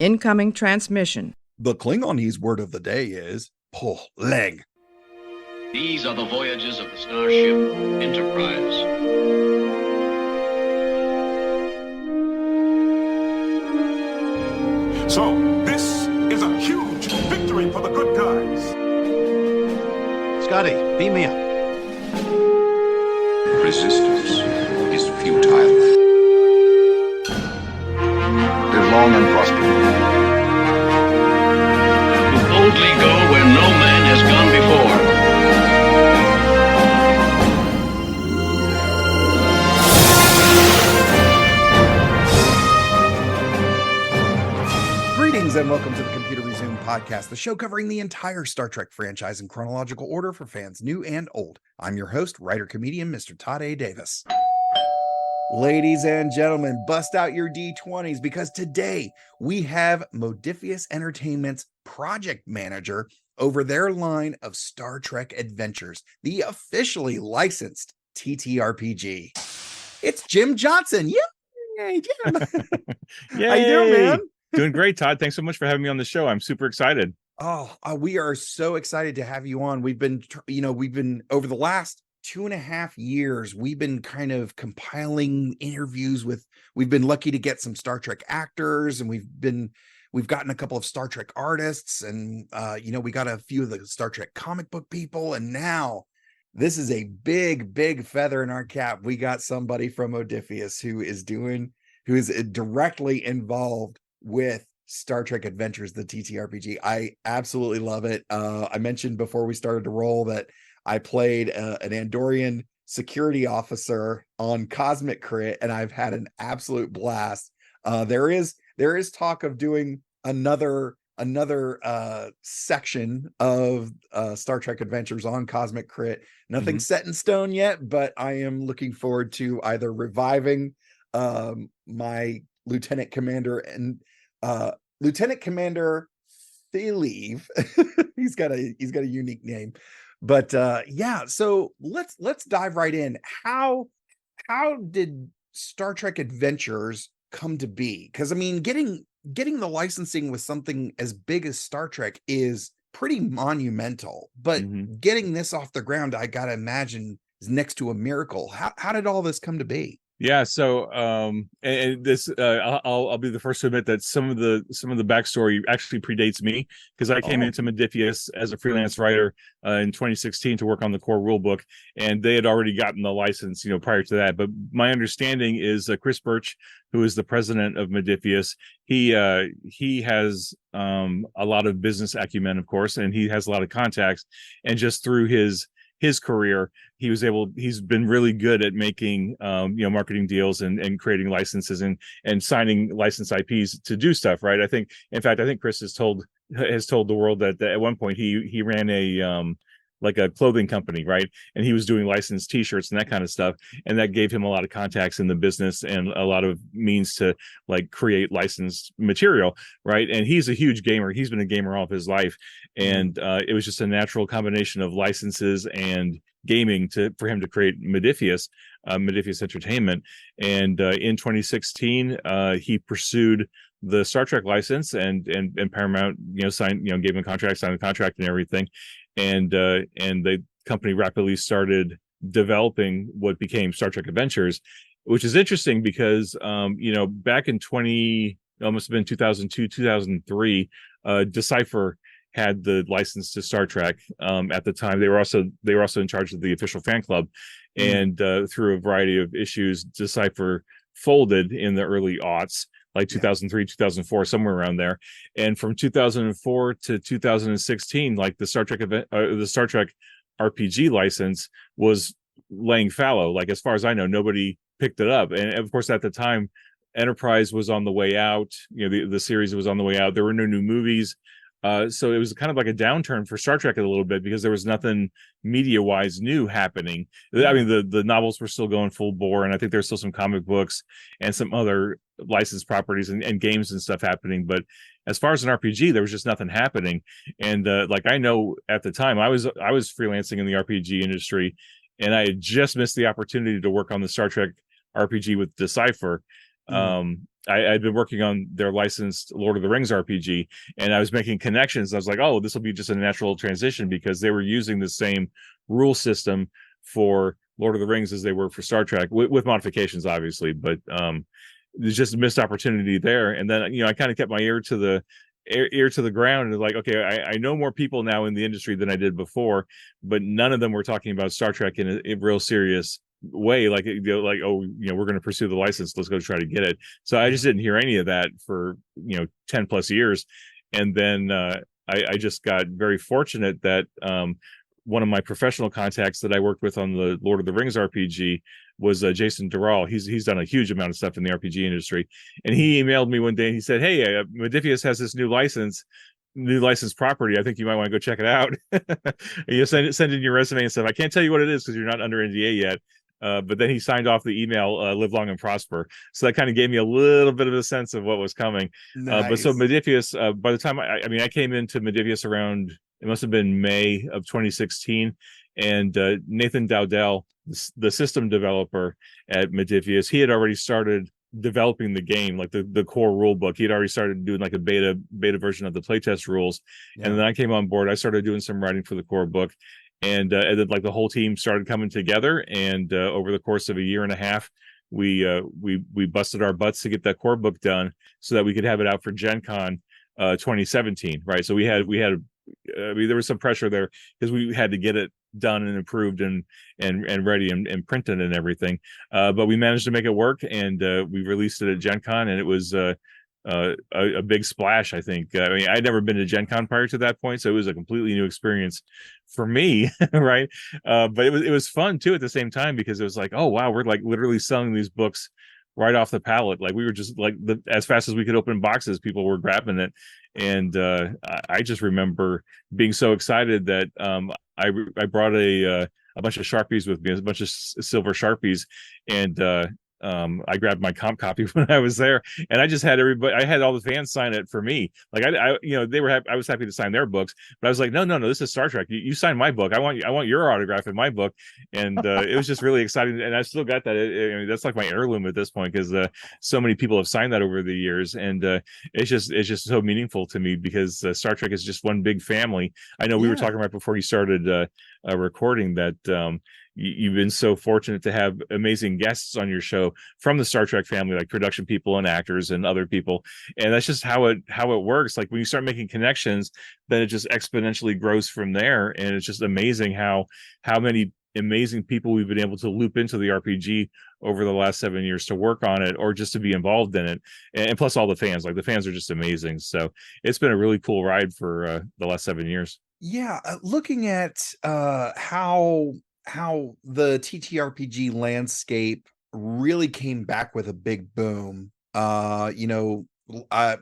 Incoming transmission. The Klingonese word of the day is "poleg." These are the voyages of the starship Enterprise. So, this is a huge victory for the good guys. Scotty, beam me up. Resistance is futile. Live long and prosper. To boldly go where no man has gone before. Greetings and welcome to the Computer Resume podcast, the show covering the entire Star Trek franchise in chronological order for fans new and old. I'm your host, writer-comedian, Mr. Todd A. Davis. Ladies and gentlemen, bust out your D20s because today we have Modiphius Entertainment's project manager over their line of Star Trek adventures, the officially licensed TTRPG. It's Jim Johnson. Yay, Jim. Yay. How you doing, man? Doing great, Todd. Thanks so much for having me on the show. I'm super excited. We are so excited to have you on. We've been over the last 2.5 years, we've been kind of compiling interviews we've been lucky to get some Star Trek actors, and we've gotten a couple of Star Trek artists, and we got a few of the Star Trek comic book people, and now this is a big feather in our cap. We got somebody from Modiphius who is directly involved with Star Trek Adventures, the TTRPG. I absolutely love it. I mentioned before we started to roll that I played an Andorian security officer on Cosmic Crit, and I've had an absolute blast. There is talk of doing another section of Star Trek Adventures on Cosmic Crit. Nothing set in stone yet, but I am looking forward to either reviving my Lieutenant Commander and Lieutenant Commander Theleave. he's got a unique name. But so let's dive right in. How did Star Trek Adventures come to be? Because I mean, getting the licensing with something as big as Star Trek is pretty monumental, but getting this off the ground, I gotta imagine, is next to a miracle. How did all this come to be? Yeah, so and this I'll be the first to admit that some of the backstory actually predates me, because I came into Modiphius as a freelance writer in 2016 to work on the core rulebook, and they had already gotten the license, prior to that. But my understanding is Chris Birch, who is the president of Modiphius, he has a lot of business acumen, of course, and he has a lot of contacts, and just through his career, he's been really good at making marketing deals and creating licenses and signing license IPs to do stuff, right? I think Chris has told the world that at one point he ran a clothing company, right? And he was doing licensed t-shirts and that kind of stuff, and that gave him a lot of contacts in the business and a lot of means to create licensed material, right? And he's a huge gamer. He's been a gamer all of his life, and it was just a natural combination of licenses and gaming for him to create Modiphius Entertainment. And in 2016 he pursued the Star Trek license, and Paramount signed gave him a contract, signed a contract and everything, and the company rapidly started developing what became Star Trek Adventures, which is interesting because back in almost been 2002, 2003, Decipher had the license to Star Trek. At the time, they were also in charge of the official fan club, and through a variety of issues, Decipher folded in the early aughts, like 2003, 2004, somewhere around there. And from 2004 to 2016, the Star Trek RPG license was laying fallow. As far as I know, nobody picked it up. And of course, at the time, Enterprise was on the way out. The series was on the way out. There were no new movies. So it was kind of like a downturn for Star Trek a little bit, because there was nothing media-wise new happening. I mean, the novels were still going full bore, and I think there's still some comic books and some other licensed properties and games and stuff happening. But as far as an RPG, there was just nothing happening. And I know at the time I was freelancing in the RPG industry, and I had just missed the opportunity to work on the Star Trek RPG with Decipher. I'd been working on their licensed Lord of the Rings RPG, and I was making connections. I was like, oh, this will be just a natural transition because they were using the same rule system for Lord of the Rings as they were for Star Trek, with modifications, obviously. But there's just a missed opportunity there. And then I kind of kept my ear to the ground and like, okay, I know more people now in the industry than I did before, but none of them were talking about Star Trek in a real serious way, like oh, we're going to pursue the license, let's go try to get it. So I just didn't hear any of that for 10 plus years. And then I just got very fortunate that one of my professional contacts that I worked with on the Lord of the Rings RPG was Jason Doral. He's done a huge amount of stuff in the RPG industry, and he emailed me one day and he said, hey, Modiphius has this new licensed property. I think you might want to go check it out. You send in your resume and stuff. I can't tell you what it is because you're not under NDA yet. But then he signed off the email, live long and prosper. So that kind of gave me a little bit of a sense of what was coming. Nice. But so Modiphius, by the time I came into Modiphius around, it must have been May of 2016. And Nathan Dowdell, the system developer at Modiphius, he had already started developing the game, like the core rule book. He had already started doing like a beta version of the playtest rules. Yeah. And then I came on board. I started doing some writing for the core book. And then like the whole team started coming together, and over the course of a year and a half, we busted our butts to get that core book done so that we could have it out for Gen Con 2017, right? So we had there was some pressure there because we had to get it done and approved and ready and printed and everything. But we managed to make it work, and we released it at Gen Con, and it was a big splash, I think. I'd never been to Gen Con prior to that point, so it was a completely new experience for me, right? But it was fun too at the same time, because it was like, oh wow, we're like literally selling these books right off the pallet. Like we were just like as fast as we could open boxes, people were grabbing it. And I just remember being so excited that I brought a bunch of Sharpies with me, a bunch of silver Sharpies, and I grabbed my comp copy when I was there, and I just had everybody. I had all the fans sign it for me. Like I they were happy. I was happy to sign their books, but I was like, no, this is Star Trek. You sign my book. I want your autograph in my book, and it was just really exciting. And I still got that. That's like my heirloom at this point, because so many people have signed that over the years, and it's just so meaningful to me, because Star Trek is just one big family. I know we were talking right before you started recording that. You've been so fortunate to have amazing guests on your show from the Star Trek family, like production people and actors and other people. And that's just how it works. Like when you start making connections, then it just exponentially grows from there. And it's just amazing how many amazing people we've been able to loop into the RPG over the last 7 years to work on it, or just to be involved in it. And plus all the fans, like the fans are just amazing. So it's been a really cool ride for the last 7 years. Yeah. Looking at how the TTRPG landscape really came back with a big boom.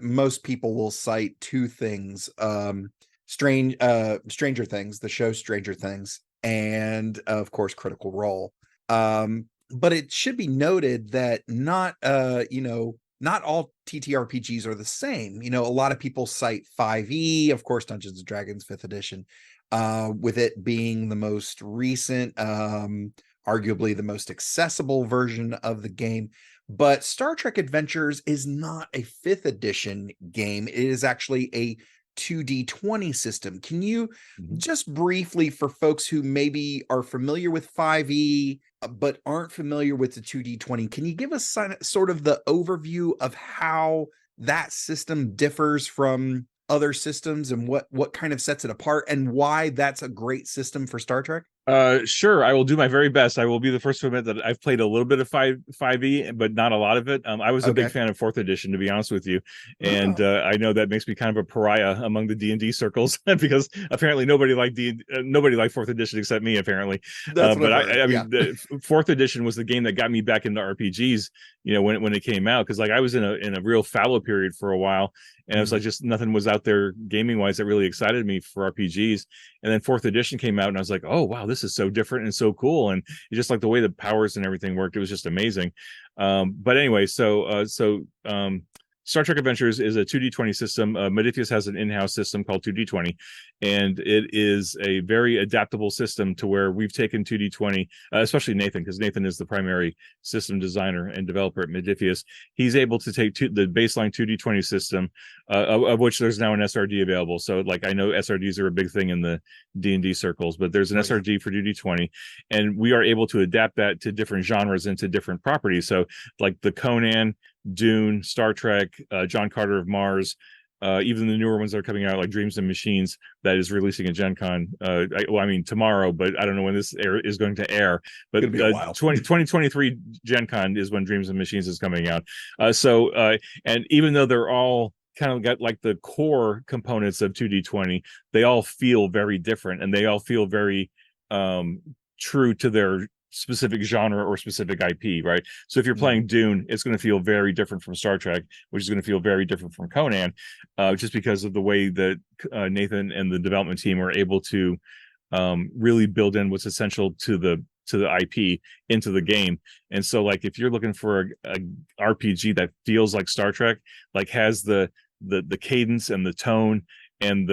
Most people will cite two things: Stranger Things, the show Stranger Things, and of course Critical Role. But it should be noted that not all TTRPGs are the same. A lot of people cite 5e, of course, Dungeons and Dragons 5th edition, with it being the most recent, arguably the most accessible version of the game. But Star Trek Adventures is not a 5th edition game. It is actually a 2D20 system. Can you just briefly, for folks who maybe are familiar with 5e but aren't familiar with the 2D20, can you give us sort of the overview of how that system differs from other systems, and what kind of sets it apart, and why that's a great system for Star Trek? Sure, I will do my very best. I will be the first to admit that I've played a little bit of 5e, but not a lot of it. I was a big fan of 4th edition, to be honest with you, and I know that makes me kind of a pariah among the D&D circles because apparently nobody liked 4th edition except me, apparently. But I mean, the 4th edition was the game that got me back into RPGs. When it came out, because like I was in a real fallow period for a while, and it was like just nothing was out there gaming wise that really excited me for RPGs. And then 4th edition came out, and I was like, oh wow, this is so different and so cool, and it's just like the way the powers and everything worked, it was just amazing. But anyway, so Star Trek Adventures is a 2D20 system. Modiphius has an in-house system called 2D20, and it is a very adaptable system to where we've taken 2D20, especially Nathan, because Nathan is the primary system designer and developer at Modiphius. He's able to take the baseline 2D20 system, of which there's now an SRD available. So, like, I know SRDs are a big thing in the D&D circles, but there's an SRD for 2D20, and we are able to adapt that to different genres and to different properties. So, like the Conan, Dune, Star Trek, John Carter of Mars, even the newer ones that are coming out, like Dreams and Machines, that is releasing at Gen Con. Tomorrow, but I don't know when this is going to air. But 2023 Gen Con is when Dreams and Machines is coming out. And even though they're all kind of got like the core components of 2D20, they all feel very different, and they all feel very true to their specific genre or specific IP, right? So if you're playing Dune, it's going to feel very different from Star Trek, which is going to feel very different from Conan, just because of the way that Nathan and the development team are able to really build in what's essential to the IP into the game. And so, like, if you're looking for a RPG that feels like Star Trek, like has the cadence and the tone and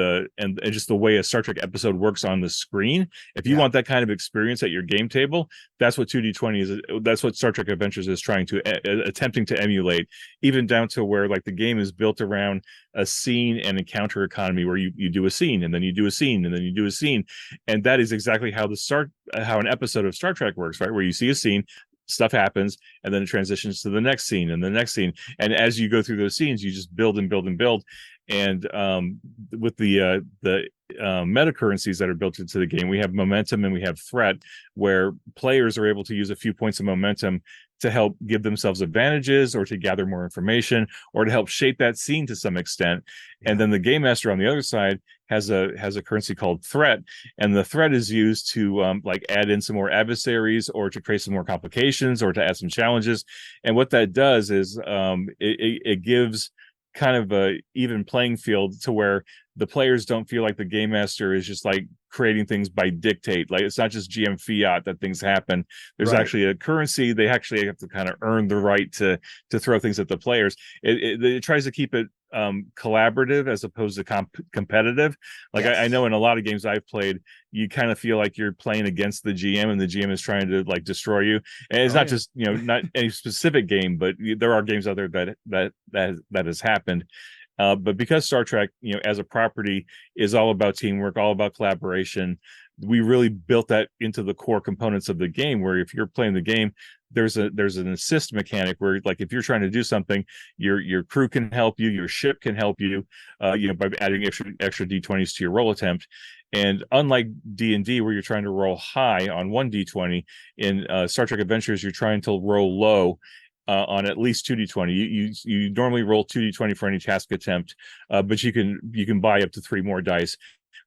just the way a Star Trek episode works on the screen, if you want that kind of experience at your game table, that's what 2D20 is. That's what Star Trek Adventures is trying to attempting to emulate, even down to where, like, the game is built around a scene and encounter economy, where you do a scene and then you do a scene and then you do a scene, and that is exactly how an episode of Star Trek works, right? Where you see a scene, stuff happens, and then it transitions to the next scene and the next scene, and as you go through those scenes, you just build and build and build. And with the meta currencies that are built into the game, we have momentum and we have threat, where players are able to use a few points of momentum to help give themselves advantages, or to gather more information, or to help shape that scene to some extent. And then the game master on the other side has a currency called threat, and the threat is used to like add in some more adversaries, or to create some more complications, or to add some challenges. And what that does is it gives kind of a even playing field, to where the players don't feel like the game master is just like creating things by dictate. Like, it's not just GM fiat that things happen. There's actually a currency. They actually have to kind of earn the right to throw things at the players. It tries to keep it collaborative as opposed to competitive. Like, I know in a lot of games I've played, you kind of feel like you're playing against the GM, and the GM is trying to, like, destroy you. And it's not just, not any specific game, but there are games out there that has happened. But because Star Trek, as a property, is all about teamwork, all about collaboration, we really built that into the core components of the game, where if you're playing the game, there's an assist mechanic where, like, if you're trying to do something, your crew can help you, your ship can help you, by adding extra D20s to your roll attempt. And unlike D&D, where you're trying to roll high on one D20, in Star Trek Adventures, you're trying to roll low on at least 2d20. You normally roll 2d20 for any task attempt, but you can buy up to 3 more dice,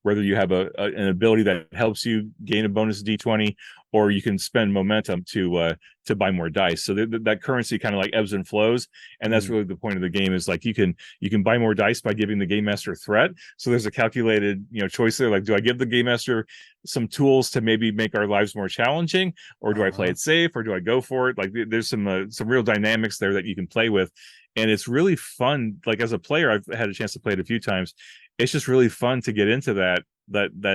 whether you have an ability that helps you gain a bonus d20, or you can spend momentum to buy more dice. So that currency kind of like ebbs and flows, and that's really the point of the game. Is like you can buy more dice by giving the game master threat. So there's a calculated choice there. Like, do I give the game master some tools to maybe make our lives more challenging, or do I play it safe, or do I go for it? Like, there's some real dynamics there that you can play with, and it's really fun. Like, as a player, I've had a chance to play it a few times. It's just really fun to get into that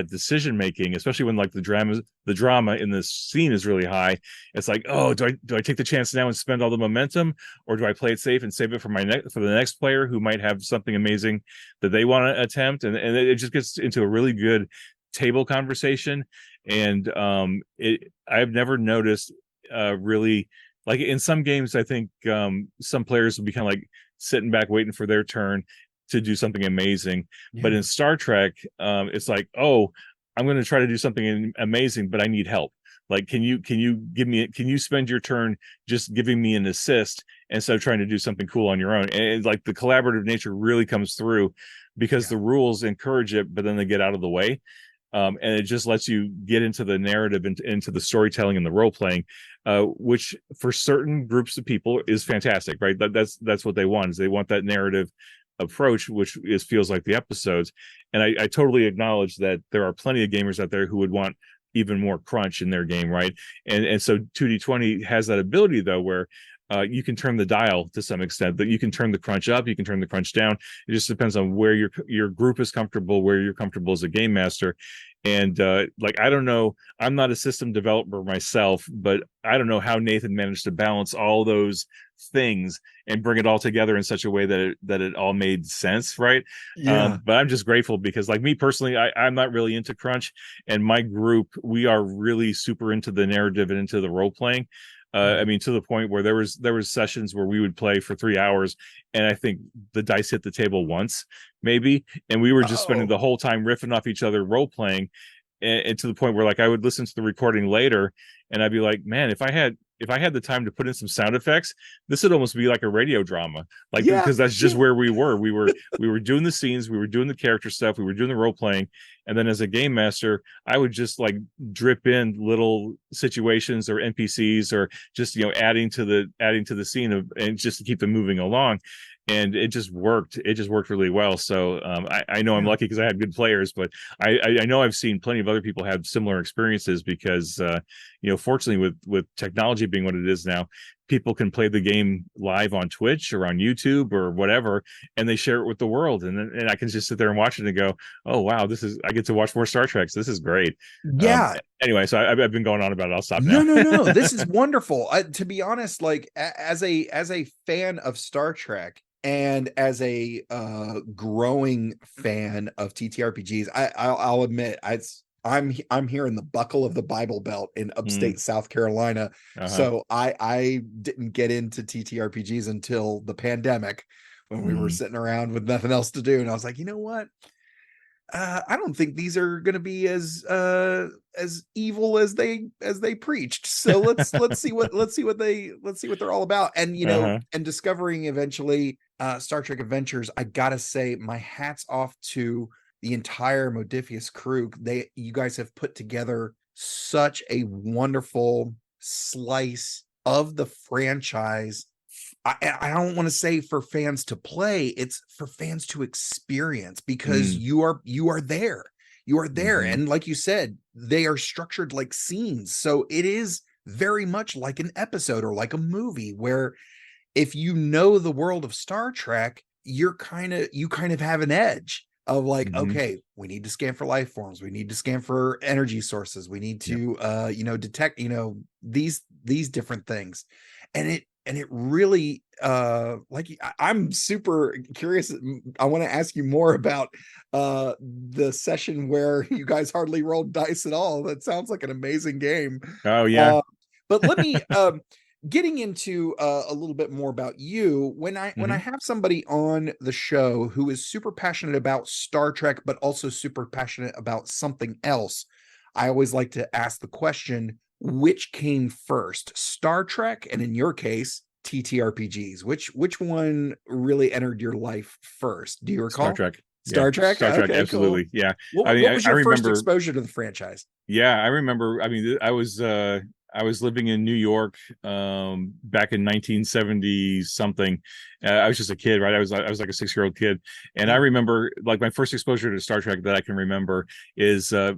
decision making, especially when, like, the drama in this scene is really high. It's like, oh, do I take the chance now and spend all the momentum, or do I play it safe and save it for the next player who might have something amazing that they want to attempt? And it just gets into a really good table conversation. And I've never noticed really, like, in some games, I think some players will be kind of like sitting back waiting for their turn to do something amazing. But in Star Trek, it's like, oh, I'm going to try to do something amazing, but I need help. Like, can you spend your turn just giving me an assist instead of trying to do something cool on your own? And like, the collaborative nature really comes through, because the rules encourage it, but then they get out of the way. And it just lets you get into the narrative, into the storytelling and the role playing, which for certain groups of people is fantastic, right? That's what they want, is they want that narrative approach, which feels like the episodes. And I totally acknowledge that there are plenty of gamers out there who would want even more crunch in their game, right? And so 2d20 has that ability, though, where you can turn the dial to some extent. That you can turn the crunch up, you can turn the crunch down. It just depends on where your group is comfortable, where you're comfortable as a game master. And like, I don't know, I'm not a system developer myself, but I don't know how Nathan managed to balance all those things and bring it all together in such a way that it all made sense, right? But I'm just grateful because, like, me personally, I'm not really into crunch, and my group, we are really super into the narrative and into the role playing. I mean, to the point where there was sessions where we would play for 3 hours, and I think the dice hit the table once, maybe, and we were just spending the whole time riffing off each other, role playing, and to the point where, like, I would listen to the recording later, and I'd be like, man, if I had the time to put in some sound effects, this would almost be like a radio drama, like, because that's just where we were. We were doing the scenes, we were doing the character stuff, we were doing the role playing, and then as a game master, I would just like drip in little situations or NPCs or just, you know, adding to the scene and just to keep them moving along. And it just worked. It just worked really well. So I know I'm lucky because I had good players, but I know I've seen plenty of other people have similar experiences because, you know, fortunately with technology being what it is now, people can play the game live on Twitch or on YouTube or whatever, and they share it with the world. And I can just sit there and watch it and go, oh, wow, I get to watch more Star Treks. This is great. Yeah. Anyway, so I've been going on about it. I'll stop now. No. This is wonderful. To be honest, like as a fan of Star Trek, and as a growing fan of TTRPGs, I'll admit I'm here in the buckle of the Bible Belt in upstate South Carolina. So I didn't get into TTRPGs until the pandemic, when we were sitting around with nothing else to do, and I was like, you know what? I don't think these are going to be as evil as they preached. So let's see what they're all about. And, you know, and discovering eventually Star Trek Adventures, I gotta say, my hat's off to the entire Modiphius crew. You guys have put together such a wonderful slice of the franchise. I don't want to say for fans to play, it's for fans to experience, because you are there. And like you said, they are structured like scenes. So it is very much like an episode or like a movie, where if you know the world of Star Trek, you kind of have an edge of like, okay, we need to scan for life forms. We need to scan for energy sources. We need to, detect, these different things. And it really, I'm super curious. I want to ask you more about the session where you guys hardly rolled dice at all. That sounds like an amazing game. Oh yeah. But let me, getting into a little bit more about you. When I have somebody on the show who is super passionate about Star Trek, but also super passionate about something else, I always like to ask the question, which came first, Star Trek, and in your case, TTRPGs? Which one really entered your life first? Do you recall? Star Trek. Star Trek? Star Trek, Okay, absolutely. cool. Yeah. What was your first exposure to the franchise? Yeah, I remember. I mean, I was living in New York back in 1970 something. I was just a kid, right? I was like a 6-year-old kid, and I remember, like, my first exposure to Star Trek that I can remember is I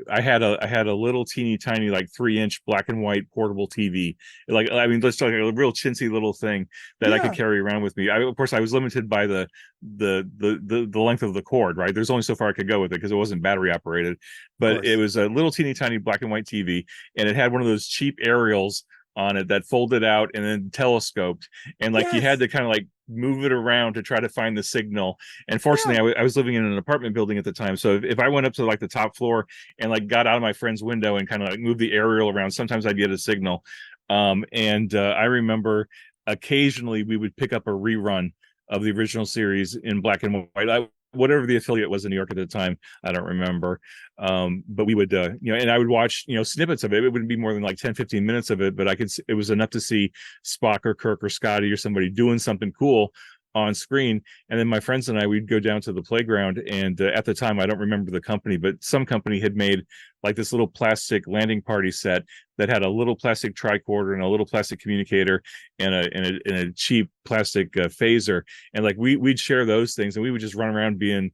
had a little teeny tiny, like, 3-inch black and white portable TV. Like, I mean, just like a real chintzy little thing that I could carry around with me. Of course, I was limited by the length of the cord, right? There's only so far I could go with it because it wasn't battery operated, but it was a little teeny tiny black and white TV, and it had one of those cheap aerials on it that folded out and then telescoped, and like you had to kind of like move it around to try to find the signal. And fortunately, I was living in an apartment building at the time, so if I went up to like the top floor and like got out of my friend's window and kind of like moved the aerial around, sometimes I'd get a signal. I remember occasionally we would pick up a rerun of the original series in black and white. Whatever the affiliate was in New York at the time, I don't remember. But we would, and I would watch, snippets of it. It wouldn't be more than like 10, 15 minutes of it, but it was enough to see Spock or Kirk or Scotty or somebody doing something cool on screen. And then my friends and I, we'd go down to the playground, and at the time, I don't remember the company, but some company had made like this little plastic landing party set that had a little plastic tricorder and a little plastic communicator and a cheap plastic phaser. And like we'd share those things, and we would just run around being,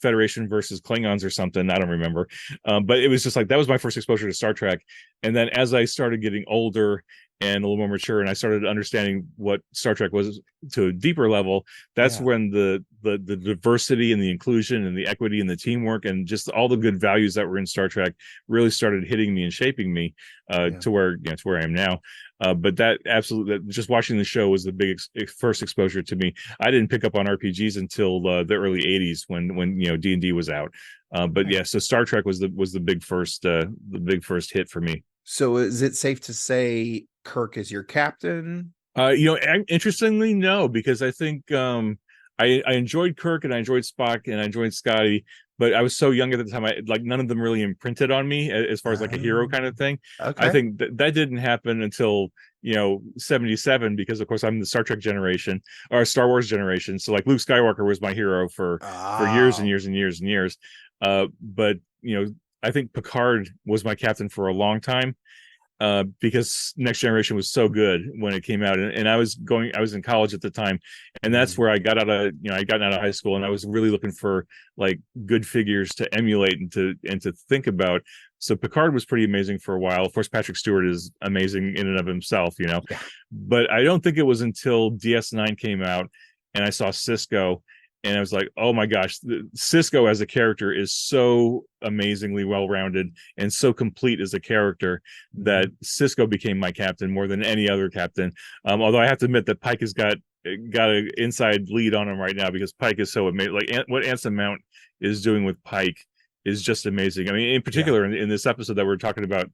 Federation versus Klingons or something. I don't remember. But it was just like, that was my first exposure to Star Trek. And then as I started getting older and a little more mature, and I started understanding what Star Trek was to a deeper level, that's when the diversity and the inclusion and the equity and the teamwork and just all the good values that were in Star Trek really started hitting me and shaping me to where I am now. But that absolutely, just watching the show was the big first exposure to me. I didn't pick up on RPGs until the early '80s when D&D was out. But yeah, so Star Trek was the big first hit for me. So is it safe to say Kirk is your captain? Interestingly, no, because I think I enjoyed Kirk and I enjoyed Spock and I enjoyed Scotty, but I was so young at the time. None of them really imprinted on me as far as like a hero kind of thing. Okay. I think that didn't happen until 77, because of course I'm the Star Trek generation or Star Wars generation. So like Luke Skywalker was my hero for years and years and years and years. But I think Picard was my captain for a long time. Because Next Generation was so good when it came out, and I was in college at the time, and that's where I got out of high school, and I was really looking for like good figures to emulate and to think about. So Picard was pretty amazing for a while. Of course, Patrick Stewart is amazing in and of himself, but I don't think it was until DS9 came out and I saw Sisko. And I was like, oh my gosh, Sisko as a character is so amazingly well-rounded and so complete as a character that Sisko became my captain more than any other captain. Although I have to admit that Pike has got an inside lead on him right now, because Pike is so amazing. Like what Anson Mount is doing with Pike is just amazing. I mean, in particular, in this episode that we're talking about,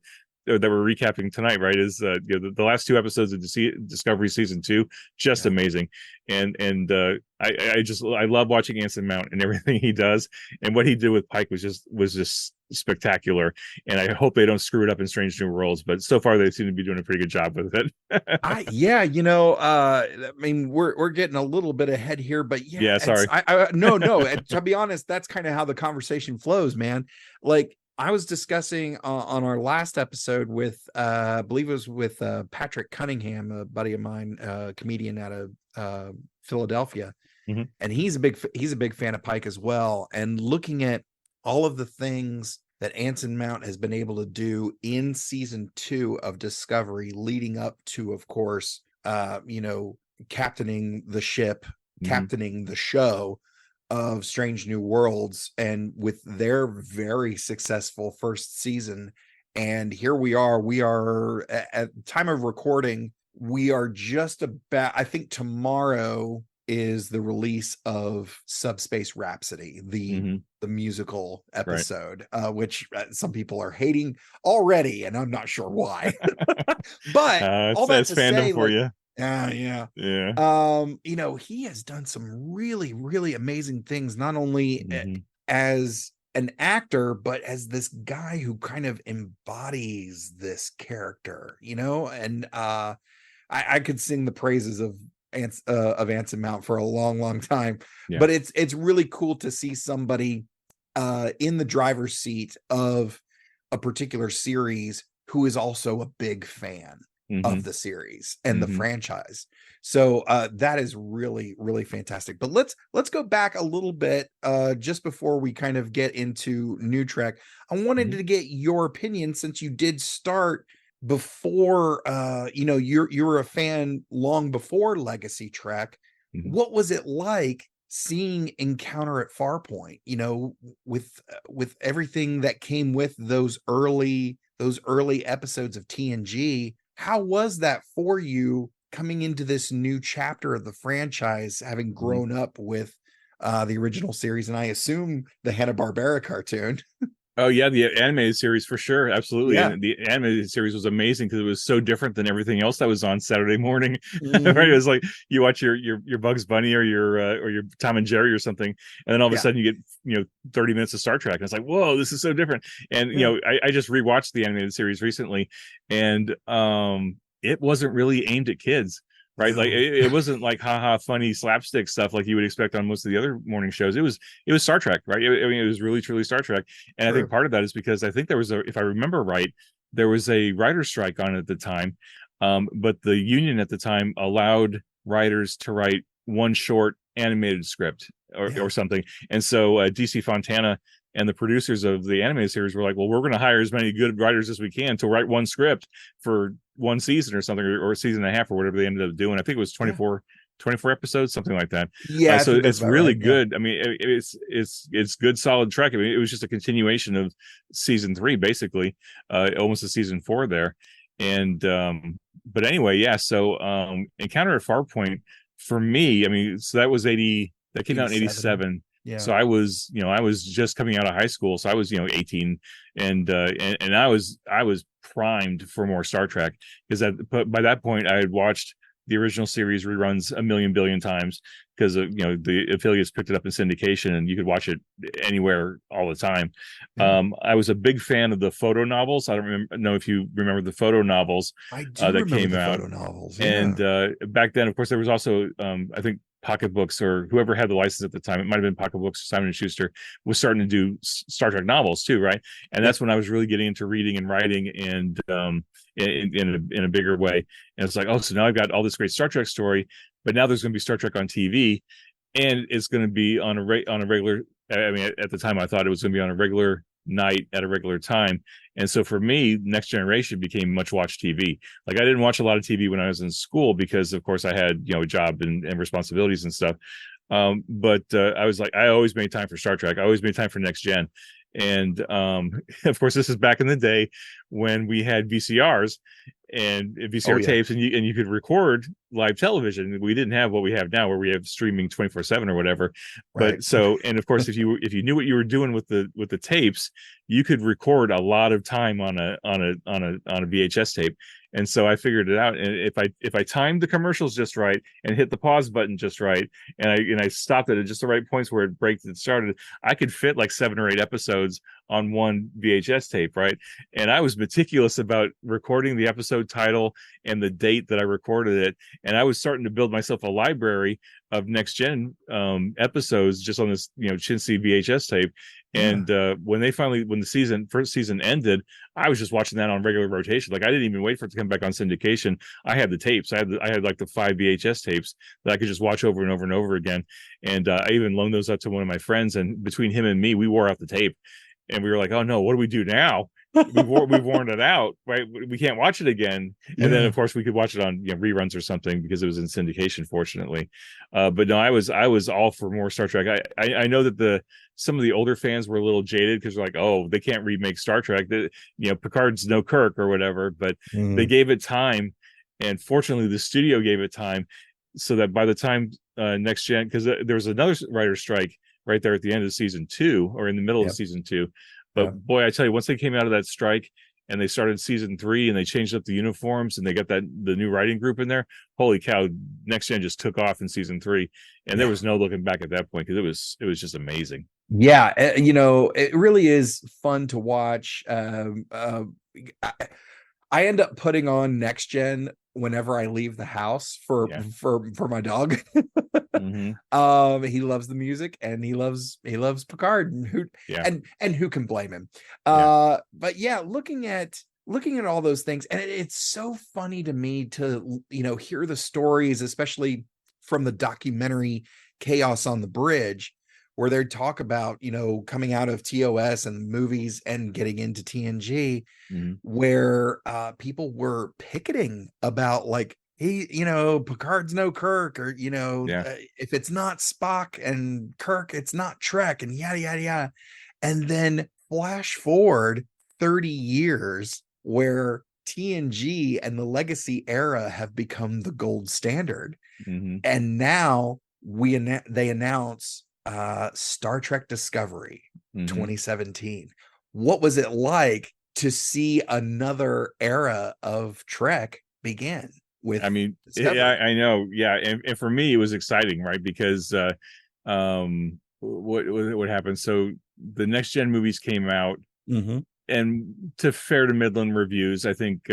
that we're recapping tonight, right, is the last two episodes of Discovery season 2, just amazing. And I love watching Anson Mount and everything he does, and what he did with Pike was just spectacular. And I hope they don't screw it up in Strange New Worlds, but so far they seem to be doing a pretty good job with it. I mean, we're getting a little bit ahead here, but sorry. No. And to be honest, that's kind of how the conversation flows, man. Like, I was discussing on our last episode with, I believe it was with Patrick Cunningham, a buddy of mine, comedian out of Philadelphia, and he's a big fan of Pike as well. And looking at all of the things that Anson Mount has been able to do in season 2 of Discovery, leading up to, of course, captaining the ship, captaining the show of Strange New Worlds, and with their very successful first season. And here we are at the time of recording, we are just about, I think tomorrow is the release of Subspace Rhapsody, the musical episode, which some people are hating already, and I'm not sure why. But all that's fandom say, for you. Yeah. He has done some really, really amazing things, not only as an actor, but as this guy who kind of embodies this character, and I could sing the praises of Anson Mount for a long, long time. But it's really cool to see somebody in the driver's seat of a particular series who is also a big fan of the series and the franchise. So that is really, really fantastic. But let's go back a little bit just before we kind of get into New Trek. I wanted to get your opinion, since you did start before you were a fan long before Legacy Trek. What was it like seeing Encounter at Farpoint, with everything that came with those early episodes of TNG? How was that for you coming into this new chapter of the franchise, having grown up with the original series, and I assume the Hanna-Barbera cartoon? Oh yeah, the animated series for sure, absolutely. Yeah. And the animated series was amazing because it was so different than everything else that was on Saturday morning. Right? It was like you watch your Bugs Bunny or your Tom and Jerry or something, and then all of a sudden you get 30 minutes of Star Trek, and it's like, whoa, this is so different. And I just rewatched the animated series recently, and it wasn't really aimed at kids. Right, like it wasn't like haha funny slapstick stuff like you would expect on most of the other morning shows. It was Star Trek, right? It was really truly Star Trek, and I think part of that is because I think there was if I remember right, there was a writer's strike on at the time, but the union at the time allowed writers to write one short animated script or something, and so DC Fontana and the producers of the animated series were like, well, we're going to hire as many good writers as we can to write one script for one season or something, or a season and a half or whatever they ended up doing. I think it was 24 episodes, something like that. Yeah, I so think that's it's about really right. good. I mean, it's good, solid Trek. I mean, it was just a continuation of season 3, basically, almost a season 4 there. And but anyway, yeah. So Encounter at Farpoint for me, I mean, so that was 80. That came out in 87. Yeah. So I was just coming out of high school. So I was 18, and I was primed for more Star Trek, because by that point I had watched the original series reruns a million billion times, because the affiliates picked it up in syndication and you could watch it anywhere all the time. I was a big fan of the photo novels. I don't know if you remember the photo novels. I do that remember came the out. photo novels. Yeah. And back then, of course, there was also I think Pocketbooks, or whoever had the license at the time, it might have been Pocketbooks or Simon and Schuster, was starting to do Star Trek novels too, right? And that's when I was really getting into reading and writing, and in a bigger way. And it's like, oh, so now I've got all this great Star Trek story, but now there's going to be Star Trek on TV, and it's going to be on a regular. I mean, at the time, I thought it was going to be on a regular night at a regular time. And so for me, Next Generation became much watched TV. Like, I didn't watch a lot of TV when I was in school, because of course I had a job and responsibilities and stuff. But I was like, I always made time for Star Trek. I always made time for Next Gen. And of course, this is back in the day when we had VCRs and VCR tapes, and you could record live television. We didn't have what we have now, where we have streaming 24/7 or whatever. Right. But so, and of course, if you knew what you were doing with the tapes, you could record a lot of time on a VHS tape. And so I figured it out. And if I timed the commercials just right and hit the pause button just right, and I stopped it at just the right points where it breaks and started, I could fit like 7 or 8 episodes on one VHS tape, right? And I was meticulous about recording the episode title and the date that I recorded it. And I was starting to build myself a library of Next Gen episodes just on this chintzy VHS tape. And when the first season ended, I was just watching that on regular rotation. Like, I didn't even wait for it to come back on syndication. I had the tapes. I had like the 5 VHS tapes that I could just watch over and over and over again. And I even loaned those out to one of my friends. And between him and me, we wore out the tape. And we were like, oh no, what do we do now? We've worn it out, right? We can't watch it again. And then of course we could watch it on reruns or something, because it was in syndication, fortunately. But no, I was all for more Star Trek. I know that some of the older fans were a little jaded, because they're like, oh, they can't remake Star Trek. Picard's no Kirk or whatever, but they gave it time. And fortunately the studio gave it time, so that by the time Next Gen, because there was another writer's strike right there at the end of season 2, or in the middle of season 2. But boy, I tell you, once they came out of that strike and they started season 3 and they changed up the uniforms and they got the new writing group in there, holy cow, Next Gen just took off in season 3, and there was no looking back at that point, because it was just amazing. Yeah, it really is fun to watch. I end up putting on Next Gen whenever I leave the house for my dog. He loves the music, and he loves Picard, and who can blame him? But yeah, looking at all those things, and it's so funny to me to hear the stories, especially from the documentary Chaos on the Bridge, where they talk about coming out of TOS and movies and getting into TNG, where people were picketing about, like, hey, Picard's no Kirk, or if it's not Spock and Kirk, it's not Trek, and yada yada yada. And then flash forward 30 years, where TNG and the Legacy era have become the gold standard, and now they announce Star Trek Discovery 2017. What was it like to see another era of Trek begin with? I mean, I know, and for me it was exciting, right? Because what happened? So the Next Gen movies came out, and to fair to middling reviews. I think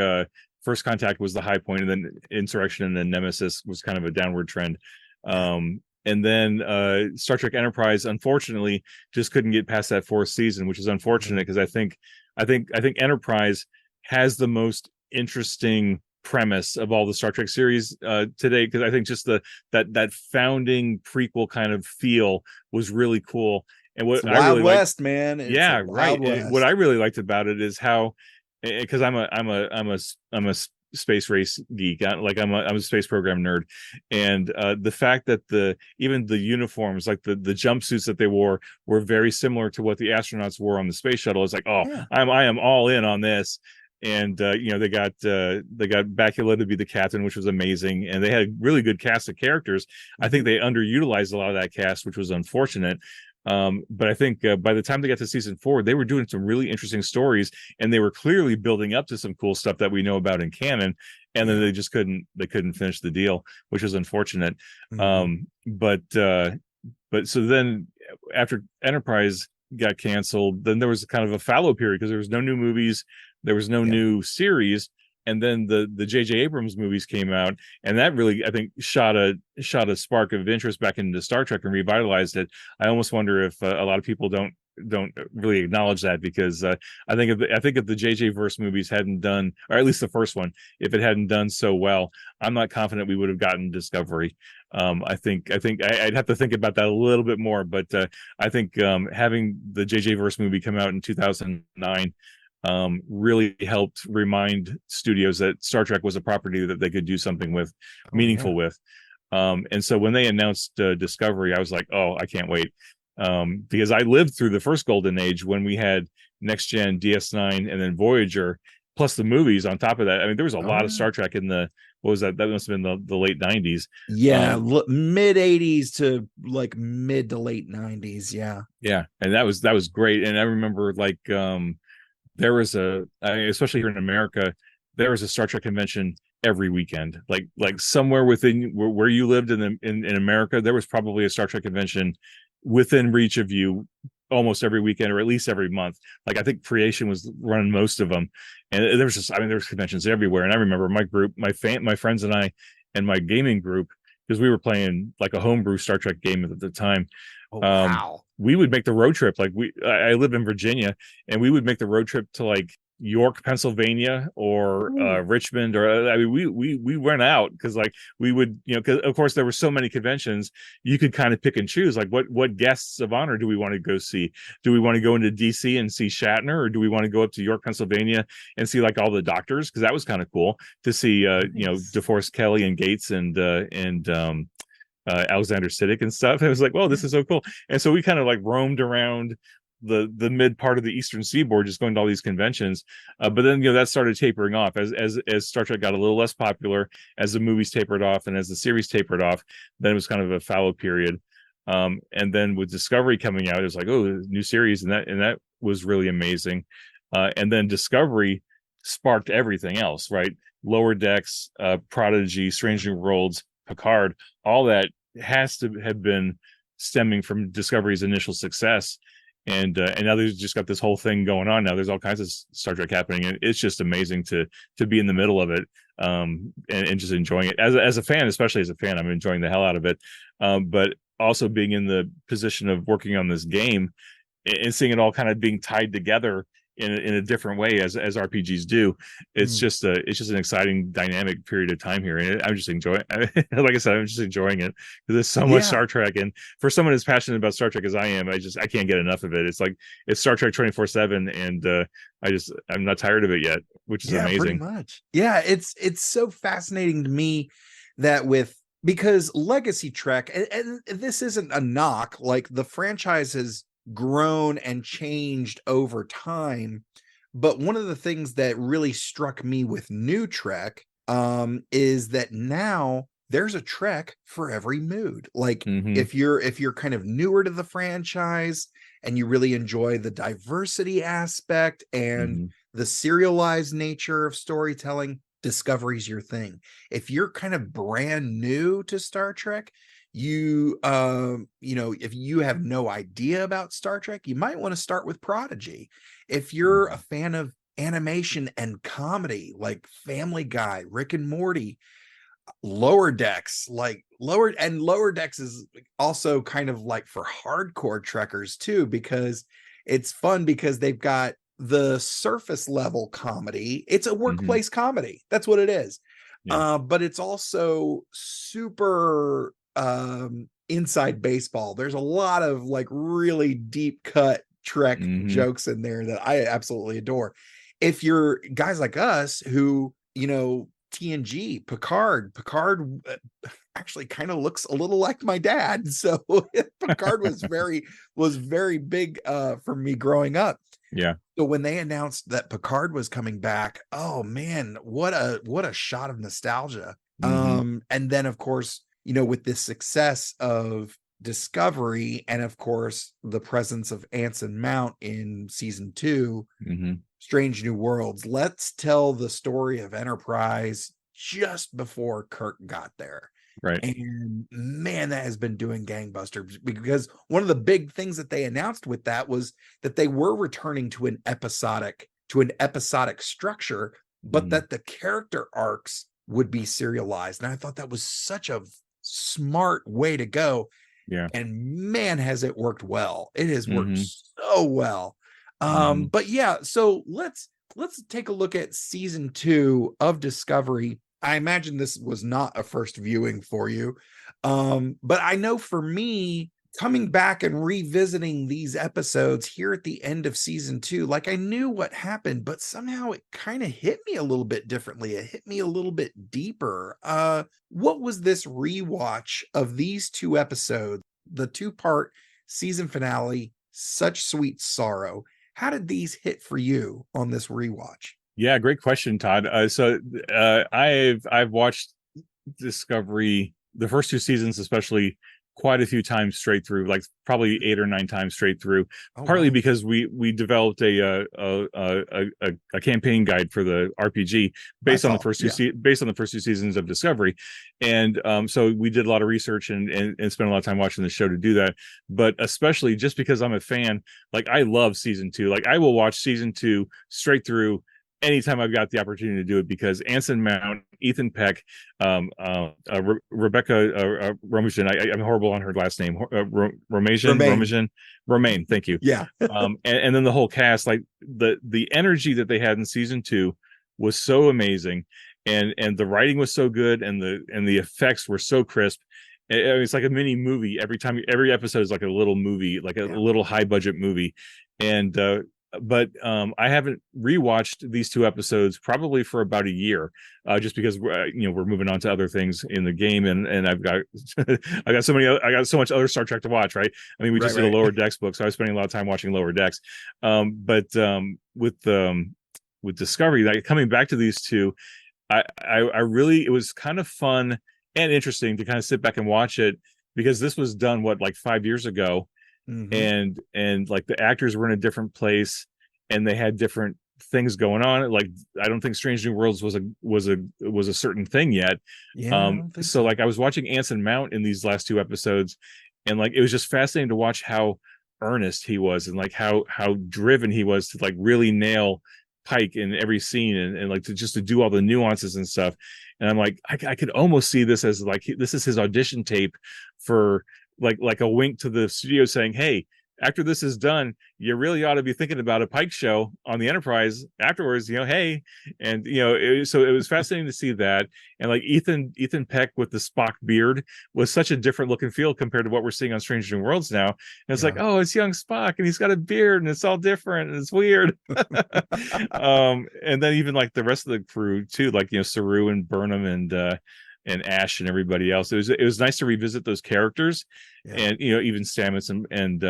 First Contact was the high point, and then Insurrection and then Nemesis was kind of a downward trend. And then Star Trek Enterprise, unfortunately, just couldn't get past that 4th season, which is unfortunate, because I think Enterprise has the most interesting premise of all the Star Trek series today, because I think just that founding prequel kind of feel was really cool. And what It's I Wild really liked, West, man. It's yeah, a right. Wild West. What I really liked about it is how, because I'm a space race geek. I'm a space program nerd, and the fact that even the uniforms, like the jumpsuits that they wore, were very similar to what the astronauts wore on the space shuttle. It's like, oh, Yeah. I am all in on this. And they got Bakula to be the captain, which was amazing, and they had a really good cast of characters. I think they underutilized a lot of that cast, which was unfortunate. But I think by the time they got to season 4, they were doing some really interesting stories, and they were clearly building up to some cool stuff that we know about in canon. And then they just couldn't finish the deal, which was unfortunate. But so then after Enterprise got canceled, then there was kind of a fallow period because there was no new movies, there was no new series. And then the J.J. Abrams movies came out, and that really, I think, shot a spark of interest back into Star Trek and revitalized it. I almost wonder if a lot of people don't really acknowledge that, because I think if the J.J. verse movies hadn't done, or at least the first one, if it hadn't done so well, I'm not confident we would have gotten Discovery. I think I'd have to think about that a little bit more, but I think having the J.J. verse movie come out in 2009 really helped remind studios that Star Trek was a property that they could do something with, meaningful with. And so when they announced Discovery, I was like, oh, I can't wait. Because I lived through the first golden age when we had Next Gen, DS9, and then Voyager, plus the movies on top of that. I mean, there was a lot of Star Trek in the, what was that? That must have been the late 90s. Yeah, mid 80s to like mid to late 90s. Yeah. Yeah. And that was great. And I remember like, there was especially here in America, there was a Star Trek convention every weekend. Like somewhere within where you lived in America, there was probably a Star Trek convention within reach of you almost every weekend, or at least every month. Like I think Creation was running most of them, and there was conventions everywhere. And I remember my group, my friends and I, and my gaming group, because we were playing like a homebrew Star Trek game at the time. Oh, wow. We would make the road trip. Like I live in Virginia, and we would make the road trip to like York, Pennsylvania, or Richmond, or I mean, we went out because like we would, because of course there were so many conventions, you could kind of pick and choose like what guests of honor do we want to go see? Do we want to go into DC and see Shatner, or do we want to go up to York, Pennsylvania, and see like all the doctors? Because that was kind of cool to see, DeForest Kelley and Gates and Alexander Siddig and stuff. And it was like, well, this is so cool. And so we kind of like roamed around the mid part of the Eastern Seaboard, just going to all these conventions. But then that started tapering off as Star Trek got a little less popular, as the movies tapered off, and as the series tapered off. Then it was kind of a fallow period. And then with Discovery coming out, it was like, oh, new series, and that was really amazing. And then Discovery sparked everything else, right? Lower Decks, Prodigy, Strange New Worlds, Picard, all that has to have been stemming from Discovery's initial success. And now there's just got this whole thing going on. Now there's all kinds of Star Trek happening, and it's just amazing to be in the middle of it, and just enjoying it as a fan. Especially as a fan, I'm enjoying the hell out of it. But also being in the position of working on this game and seeing it all kind of being tied together in a different way as RPGs do. It's just an exciting dynamic period of time here, and I'm just enjoying it. Like I said, I'm just enjoying it because there's so much Star Trek, and for someone as passionate about Star Trek as I am, I can't get enough of it. It's like it's Star Trek 24/7, and I'm not tired of it yet, which is amazing. Pretty much. Yeah, it's so fascinating to me that because Legacy Trek, and this isn't a knock, like the franchise has grown and changed over time, but one of the things that really struck me with New Trek is that now there's a Trek for every mood. Like if you're kind of newer to the franchise and you really enjoy the diversity aspect and the serialized nature of storytelling, Discovery's your thing. If you're kind of brand new to Star Trek, if you have no idea about Star Trek, you might want to start with Prodigy. If you're a fan of animation and comedy like Family Guy, Rick and Morty, Lower Decks, Lower Decks is also kind of like for hardcore Trekkers too, because it's fun because they've got the surface level comedy. It's a workplace comedy. That's what it is. But it's also super inside baseball. There's a lot of like really deep cut Trek jokes in there that I absolutely adore. If you're guys like us who, TNG, Picard actually kind of looks a little like my dad. So Picard was very big for me growing up. Yeah. So when they announced that Picard was coming back, oh man, what a shot of nostalgia. And then of course, with the success of Discovery and of course the presence of Anson Mount in season 2, Strange New Worlds, let's tell the story of Enterprise just before Kirk got there. Right. And man, that has been doing gangbusters, because one of the big things that they announced with that was that they were returning to an episodic structure, but that the character arcs would be serialized. And I thought that was such a smart way to go. Yeah. And man, has it worked well. It has worked so well. But yeah, so let's take a look at season 2 of Discovery. I imagine this was not a first viewing for you. But I know for me, coming back and revisiting these episodes here at the end of season 2, like I knew what happened, but somehow it kind of hit me a little bit differently. It hit me a little bit deeper. What was this rewatch of these 2 episodes, the 2-part season finale, Such Sweet Sorrow? How did these hit for you on this rewatch? Yeah, great question, Todd. I've watched Discovery, the first 2 seasons especially, quite a few times straight through, like probably 8 or 9 times straight through. Partly because we developed a campaign guide for the RPG based on the first 2 seasons of Discovery, and so we did a lot of research and spent a lot of time watching the show to do that. But especially just because I'm a fan, like I love season 2. Like I will watch season 2 straight through anytime I've got the opportunity to do it, because Anson Mount, Ethan Peck, Rebecca Romijn, I'm horrible on her last name, Romaine, thank you. Yeah. And then the whole cast, like the energy that they had in season 2 was so amazing, and the writing was so good, and the effects were so crisp. It's like a mini movie. Every episode is like a little movie, like a little high budget movie. And but I haven't rewatched these 2 episodes probably for about a year, just because we're moving on to other things in the game, and I've got I got so much other Star Trek to watch, right? I mean, we just did a Lower Decks book, so I was spending a lot of time watching Lower Decks. But with Discovery, like coming back to these 2, I really, it was kind of fun and interesting to kind of sit back and watch it, because this was done like 5 years ago. And like the actors were in a different place, and they had different things going on. Like I don't think Strange New Worlds was a certain thing yet. So like I was watching Anson Mount in these last 2 episodes, and like it was just fascinating to watch how earnest he was, and like how driven he was to like really nail Pike in every scene, and like to do all the nuances and stuff. And I'm like, I could almost see this as like this is his audition tape for like a wink to the studio saying, hey, after this is done, you really ought to be thinking about a Pike show on the Enterprise afterwards, hey. And so it was fascinating to see that. And like Ethan Peck with the Spock beard was such a different look and feel compared to what we're seeing on Strange New Worlds now. And it's like, oh, it's young Spock, and he's got a beard, and it's all different, and it's weird. And then even like the rest of the crew too, like Saru and Burnham and Ash and everybody else. It was nice to revisit those characters, and even Stamets and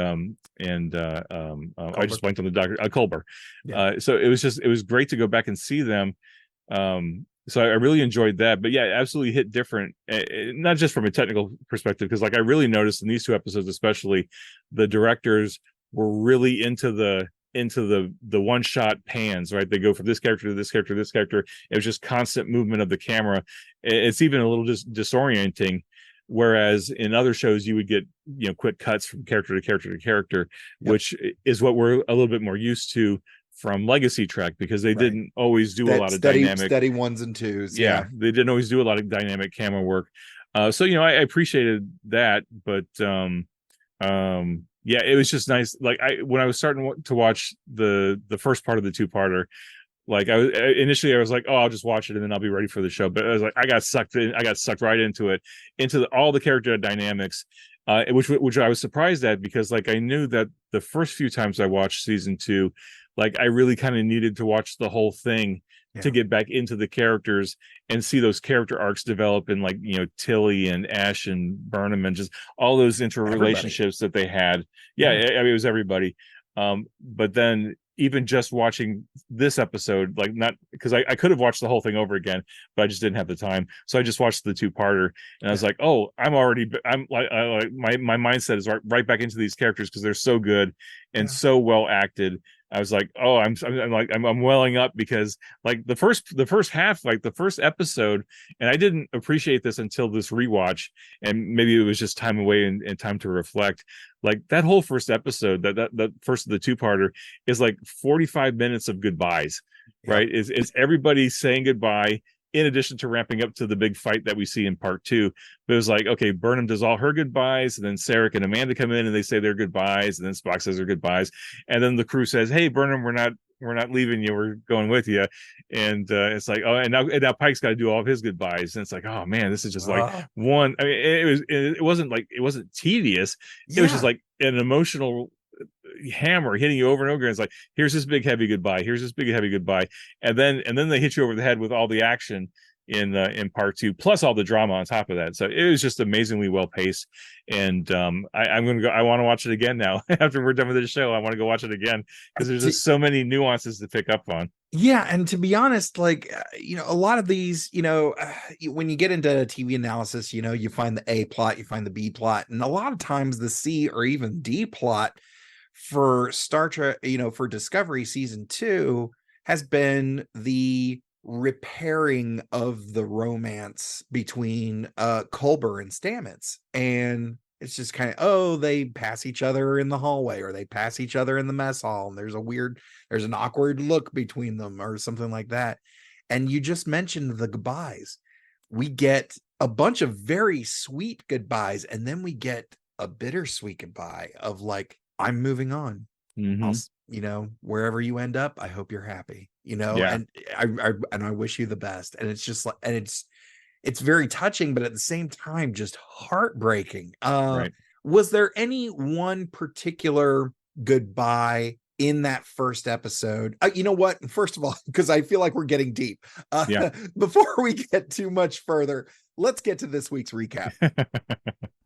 I just blanked on the doctor, Culber. So it was great to go back and see them. So I really enjoyed that. But yeah, absolutely hit different, not just from a technical perspective, because like I really noticed in these 2 episodes especially, the directors were really into the one shot pans, right? They go from this character to this character to this character. It was just constant movement of the camera. It's even a little disorienting, whereas in other shows you would get quick cuts from character to character to character, which is what we're a little bit more used to from Legacy Trek, because they didn't always do a lot of dynamic steady 1s and 2s. They didn't always do a lot of dynamic camera work. So I appreciated that, but yeah, it was just nice. Like when I was starting to watch the first part of the 2-parter, Like I was like, oh, I'll just watch it and then I'll be ready for the show. But I was like, I got sucked right into it, all the character dynamics, which I was surprised at, because like I knew that the first few times I watched season 2, like I really kind of needed to watch the whole thing to get back into the characters and see those character arcs develop in, like, Tilly and Ash and Burnham and just all those interrelationships that they had. I mean, it was everybody. But then even just watching this episode, like, not because I could have watched the whole thing over again, but I just didn't have the time. So I just watched the 2-parter, and I was like, oh, I'm like my mindset is right back into these characters because they're so good and so well acted. I was like, oh, I'm welling up, because like the first half, like the first episode, and I didn't appreciate this until this rewatch, and maybe it was just time away and time to reflect. Like that whole first episode, that first of the 2-parter, is like 45 minutes of goodbyes, right? Is everybody saying goodbye, in addition to ramping up to the big fight that we see in part 2. But it was like, okay, Burnham does all her goodbyes, and then Sarek and Amanda come in and they say their goodbyes, and then Spock says their goodbyes, and then the crew says, hey, Burnham, we're not leaving you, we're going with you. And it's like, oh, and now Pike's got to do all of his goodbyes, and it's like, oh man, this is just like one. I mean, it wasn't tedious. It was just like an emotional hammer hitting you over and over again. It's like, here's this big heavy goodbye, here's this big heavy goodbye, and then they hit you over the head with all the action in part 2, plus all the drama on top of that. So it was just amazingly well paced, and I want to watch it again now. After we're done with this show, I want to go watch it again, because there's just so many nuances to pick up on. And to be honest, like, a lot of these, when you get into TV analysis, you find the A plot, you find the B plot, and a lot of times the C or even D plot for Star Trek, for Discovery season 2 has been the repairing of the romance between Culber and Stamets. And it's just kind of, they pass each other in the hallway, or they pass each other in the mess hall, and there's an awkward look between them or something like that. And you just mentioned the goodbyes. We get a bunch of very sweet goodbyes, and then we get a bittersweet goodbye of like, I'm moving on. Wherever you end up, I hope you're happy, and I wish you the best. And it's just like, and it's very touching, but at the same time, just heartbreaking. Right. Was there any one particular goodbye in that first episode? You know what? First of all, because I feel like we're getting deep. Before we get too much further, let's get to this week's recap.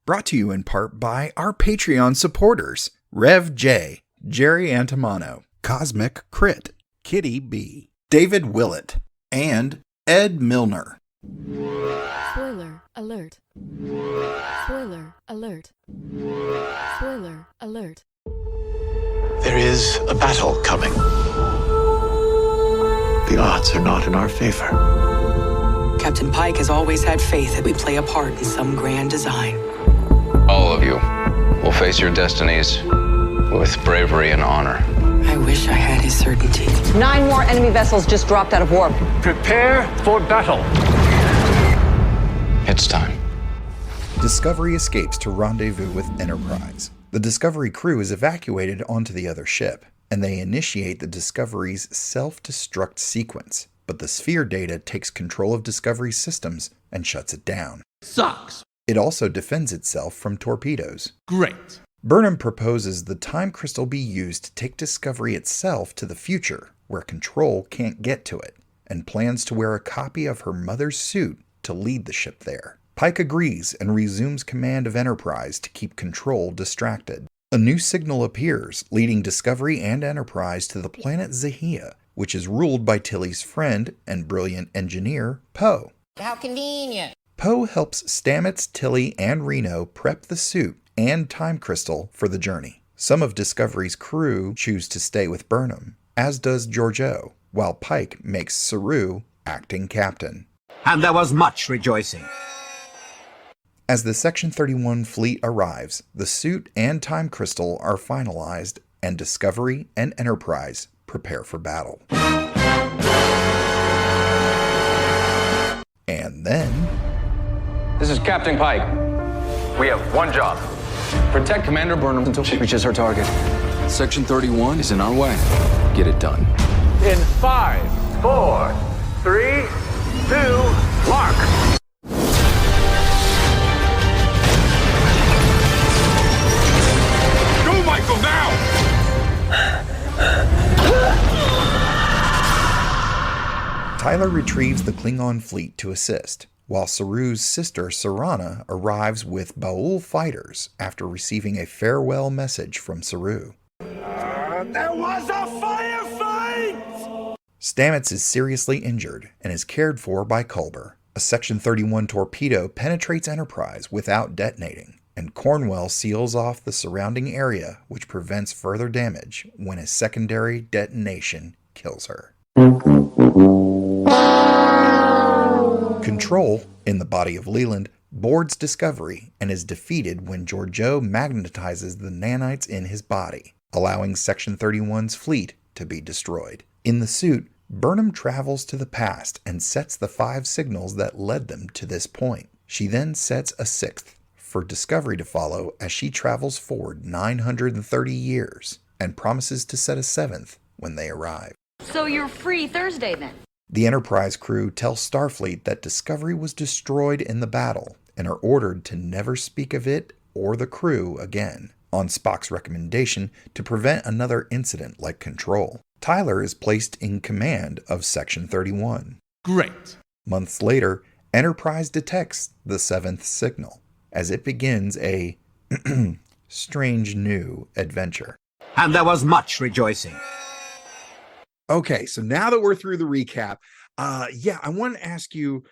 Brought to you in part by our Patreon supporters: Rev J, Jerry Antimano, Cosmic Crit, Kitty B, David Willett, and Ed Milner. Spoiler alert. Spoiler alert. Spoiler alert. There is a battle coming. The odds are not in our favor. Captain Pike has always had faith that we play a part in some grand design. All of you will face your destinies with bravery and honor. I wish I had his certainty. 9 more enemy vessels just dropped out of warp. Prepare for battle. It's time. Discovery escapes to rendezvous with Enterprise. The Discovery crew is evacuated onto the other ship, and they initiate the Discovery's self-destruct sequence. But the sphere data takes control of Discovery's systems and shuts it down. Sucks. It also defends itself from torpedoes. Great. Burnham proposes the time crystal be used to take Discovery itself to the future, where Control can't get to it, and plans to wear a copy of her mother's suit to lead the ship there. Pike agrees and resumes command of Enterprise to keep Control distracted. A new signal appears, leading Discovery and Enterprise to the planet Zahia, which is ruled by Tilly's friend and brilliant engineer, Poe. How convenient. Poe helps Stamets, Tilly, and Reno prep the suit and time crystal for the journey. Some of Discovery's crew choose to stay with Burnham, as does Georgiou, while Pike makes Saru acting captain. And there was much rejoicing. As the Section 31 fleet arrives, the suit and time crystal are finalized, and Discovery and Enterprise prepare for battle. And then... This is Captain Pike. We have one job. Protect Commander Burnham until she reaches her target. Section 31 is in our way. Get it done. In 5, 4, 3, 2, mark. Go, Michael, now! Tyler retrieves the Klingon fleet to assist, while Saru's sister Sarana arrives with Baul fighters after receiving a farewell message from Saru. There was a firefight! Stamets is seriously injured and is cared for by Culber. A Section 31 torpedo penetrates Enterprise without detonating, and Cornwell seals off the surrounding area, which prevents further damage when a secondary detonation kills her. Control, in the body of Leland, boards Discovery and is defeated when Georgiou magnetizes the nanites in his body, allowing Section 31's fleet to be destroyed. In the suit, Burnham travels to the past and sets the 5 signals that led them to this point. She then sets a 6th for Discovery to follow as she travels forward 930 years and promises to set a 7th when they arrive. So you're free Thursday then? The Enterprise crew tells Starfleet that Discovery was destroyed in the battle and are ordered to never speak of it or the crew again, on Spock's recommendation to prevent another incident like Control. Tyler is placed in command of Section 31. Great. Months later, Enterprise detects the 7th signal as it begins a strange new adventure. And there was much rejoicing. Okay, so now that we're through the recap, I want to ask you,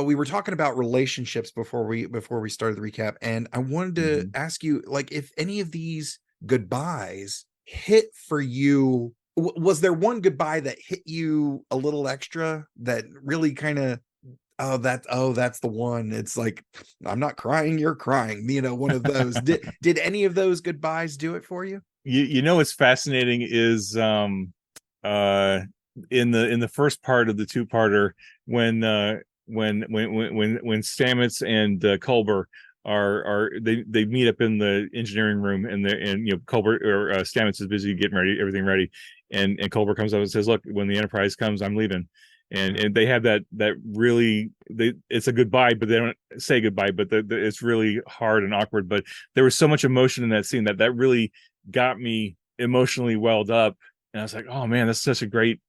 we were talking about relationships before we started the recap, and I wanted to ask you, like, if any of these goodbyes hit for you. Was there one goodbye that hit you a little extra that really kind of, that's the one? It's like, I'm not crying, you're crying, one of those. did any of those goodbyes do it for you? You know what's fascinating is in the first part of the two-parter when Stamets and Culber they meet up in the engineering room, and Culber or Stamets is busy getting everything ready, and Culber comes up and says, "Look, when the Enterprise comes, I'm leaving." And they have that really, it's a goodbye, but they don't say goodbye, but it's really hard and awkward. But there was so much emotion in that scene that really got me emotionally welled up, and I was like, "Oh man, that's such a great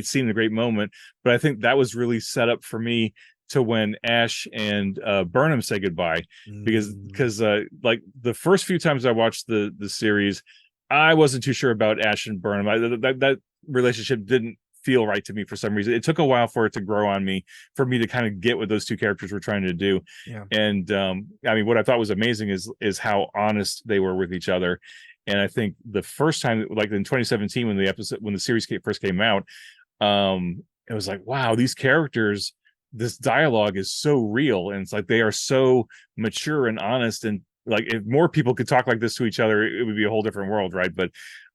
scene, a great moment." But I think that was really set up for me to when Ash and Burnham say goodbye, because like the first few times I watched the series, I wasn't too sure about Ash and Burnham. That relationship didn't feel right to me for some reason. It took a while for it to grow on me, for me to kind of get what those two characters were trying to do. Yeah. And I mean, what I thought was amazing is how honest they were with each other. And I think the first time, like in 2017, when the series first came out, it was like, wow, these characters, this dialogue is so real, and it's like they are so mature and honest, and like if more people could talk like this to each other, it would be a whole different world, right? But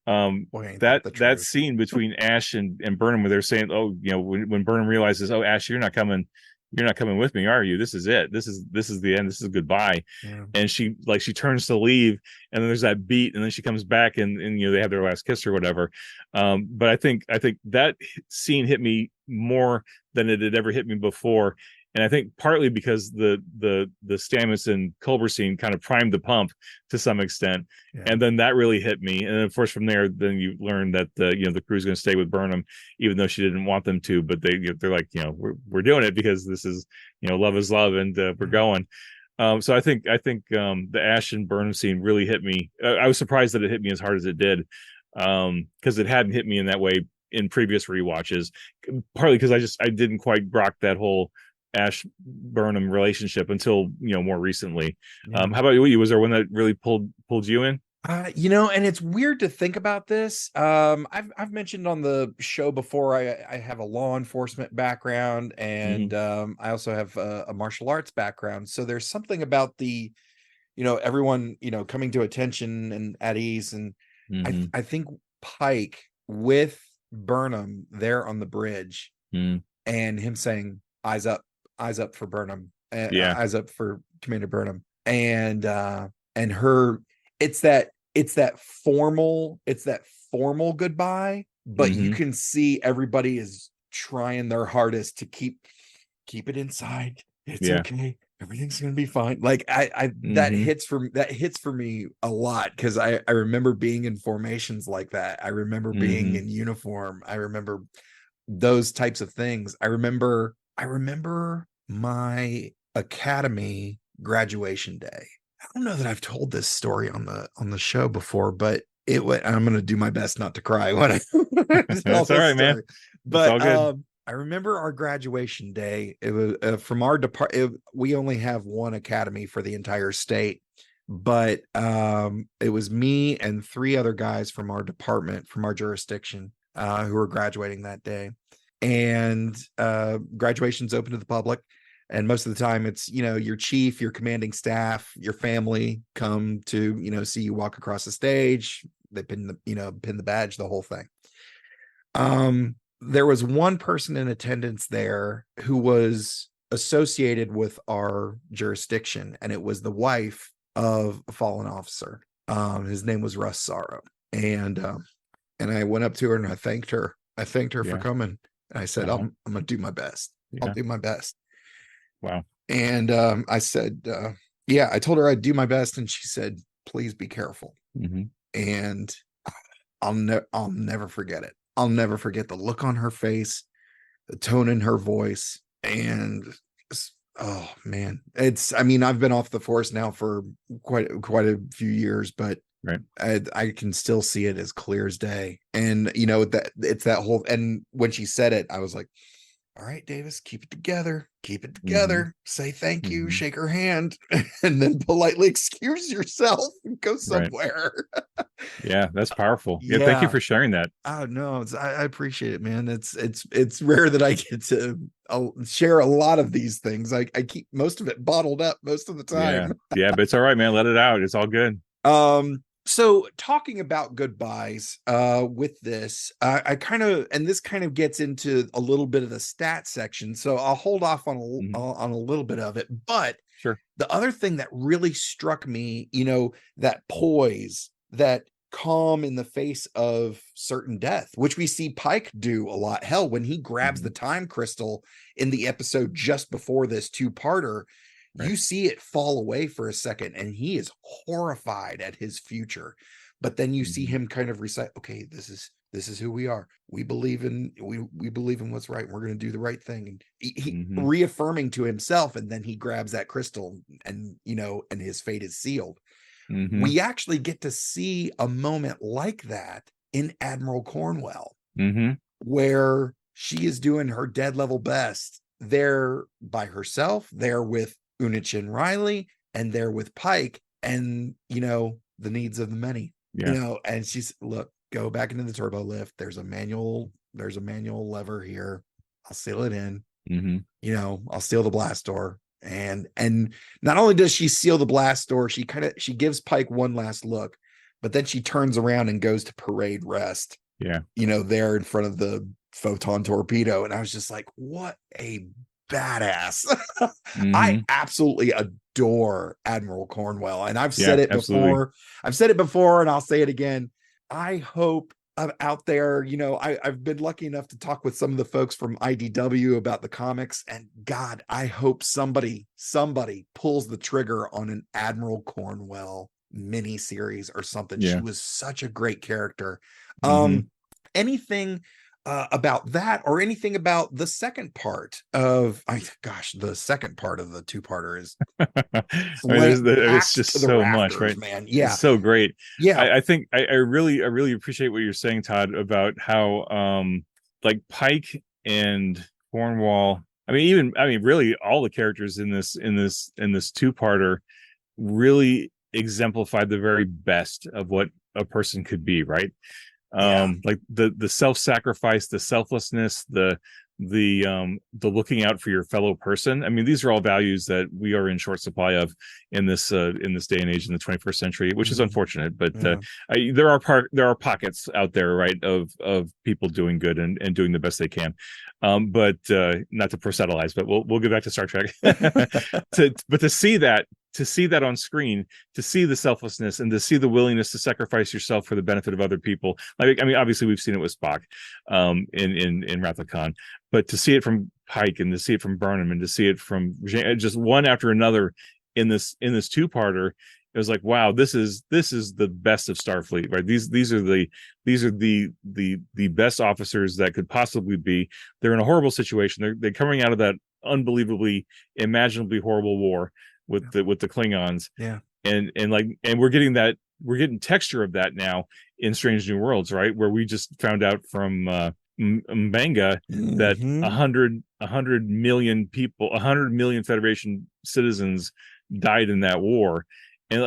that scene between Ash and Burnham, where they're saying, "Oh, when Burnham realizes, oh, Ash, you're not coming with me, are you? This is it. This is the end. This is goodbye." Yeah. And she turns to leave, and then there's that beat, and then she comes back, and they have their last kiss or whatever. But I think that scene hit me more than it had ever hit me before. And I think partly because the Stamets and Culber scene kind of primed the pump to some extent, and then that really hit me. And of course, from there, then you learn that the crew's going to stay with Burnham, even though she didn't want them to. But they're like, we're doing it because this is love is love, and we're going. So I think the Ash and Burnham scene really hit me. I was surprised that it hit me as hard as it did, because it hadn't hit me in that way in previous rewatches. Partly because I didn't quite grok that whole Ash Burnham relationship until more recently. How about you? Was there one that really pulled you in? And it's weird to think about this. I've mentioned on the show before, I have a law enforcement background, and I also have a martial arts background. So there's something about the, everyone, coming to attention and at ease. And I think Pike with Burnham there on the bridge, and him saying, eyes up for Burnham, eyes up for Commander Burnham, and her, it's that formal goodbye, but you can see everybody is trying their hardest to keep it inside. It's okay. Everything's gonna be fine. Like that hits for me a lot, because I remember being in formations like that. I remember being in uniform. I remember those types of things. I remember my academy graduation day. I don't know that I've told this story on the show before, but I'm going to do my best not to cry when I That's all right, man. But all good. I remember our graduation day. It was from our department. We only have one academy for the entire state, but it was me and 3 other guys from our department, from our jurisdiction, who were graduating that day. And graduation's open to the public. And most of the time it's, your chief, your commanding staff, your family come to, see you walk across the stage. They pin the badge, the whole thing. There was one person in attendance there who was associated with our jurisdiction, and it was the wife of a fallen officer. His name was Russ Sorrow. And I went up to her and I thanked her for coming. And I said, I'm going to do my best. I'll do my best. Wow. And I said, I told her I'd do my best. And she said, please be careful. And I'll never forget it. I'll never forget the look on her face, the tone in her voice. And oh man, I've been off the force now for quite a few years, but I can still see it as clear as day. And that it's that whole, and when she said it, I was like, all right, Davis, keep it together, say thank you, shake her hand, and then politely excuse yourself and go somewhere. Yeah, that's powerful. Yeah, thank you for sharing that. Oh no, I appreciate it, man. It's rare that I get to share a lot of these things. I keep most of it bottled up most of the time. Yeah, but it's all right, man. Let it out. It's all good. So talking about goodbyes, with this, I kind of, and this kind of gets into a little bit of the stat section, so I'll hold off on a little bit of it. But sure, the other thing that really struck me, that poise, that calm in the face of certain death, which we see Pike do a lot. Hell, when he grabs the time crystal in the episode just before this 2-parter, you see it fall away for a second, and he is horrified at his future. But then you see him kind of recite, okay, this is who we are. We believe in what's right. We're going to do the right thing. And he reaffirming to himself, and then he grabs that crystal, and and his fate is sealed. We actually get to see a moment like that in Admiral Cornwell, where she is doing her dead level best there by herself, there with Unich and Riley, and there with Pike, and the needs of the many. And she's, look, go back into the turbo lift. There's a manual lever here. I'll seal it in. I'll seal the blast door. And not only does she seal the blast door, she gives Pike one last look, but then she turns around and goes to parade rest. There in front of the photon torpedo. And I was just like, what a badass. I absolutely adore Admiral Cornwell, and I've said it before. I've said it before, and I'll say it again. I hope out there, I've been lucky enough to talk with some of the folks from IDW about the comics, and God, I hope somebody pulls the trigger on an Admiral Cornwell mini series or something. She was such a great character. Anything about that, or anything about the second part of the second part of the 2-parter is it's just so much, right, man. It's so great. I think I really appreciate what you're saying, Todd, about how like Pike and Cornwall, really all the characters in this 2-parter really exemplified the very best of what a person could be, right? Like the self-sacrifice, the selflessness, the looking out for your fellow person. These are all values that we are in short supply of in this day and age in the 21st century, which is unfortunate. But there are pockets out there, right, of people doing good and doing the best they can. But not to proselytize, but we'll get back to Star Trek. But to see that to see that on screen, to see the selflessness and to see the willingness to sacrifice yourself for the benefit of other people. Like, I mean, obviously we've seen it with Spock in Wrath of Khan, but to see it from Pike and to see it from Burnham and to see it from just one after another in this two-parter, it was like, wow, this is the best of Starfleet, right? These are the best officers that could possibly be. They're in a horrible situation. They're coming out of that unbelievably, imaginably horrible war with the Klingons. Yeah. And we're getting texture of that now in Strange New Worlds, right? Where we just found out from M'Benga that 100 million people, 100 million Federation citizens died in that war. And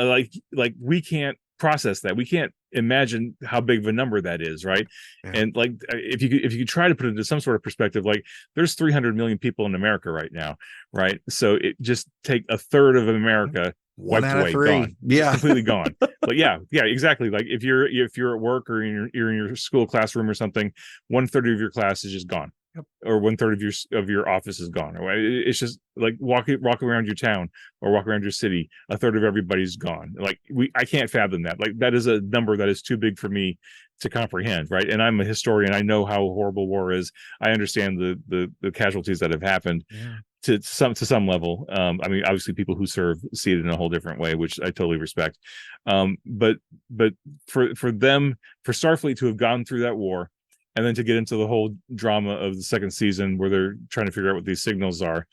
like we can't process that. We can't imagine how big of a number that is, right? Yeah. And like if you could try to put it into some sort of perspective, like there's 300 million people in America right now, right? So it just take a third of America One wiped out of away, three. gone, Yeah, completely gone. But yeah, exactly. Like if you're at work or you're in your school classroom or something, 1/3 of your class is just gone. Yep. Or 1/3 of your office is gone. It's just like walk around your town or walk around your city. 1/3 of everybody's gone. Like I can't fathom that. Like that is a number that is too big for me to comprehend, right? And I'm a historian. I know how horrible war is. I understand the casualties that have happened. Yeah. To some level. I mean, obviously people who serve see it in a whole different way, which I totally respect. But for Starfleet to have gone through that war and then to get into the whole drama of the second season where they're trying to figure out what these signals are,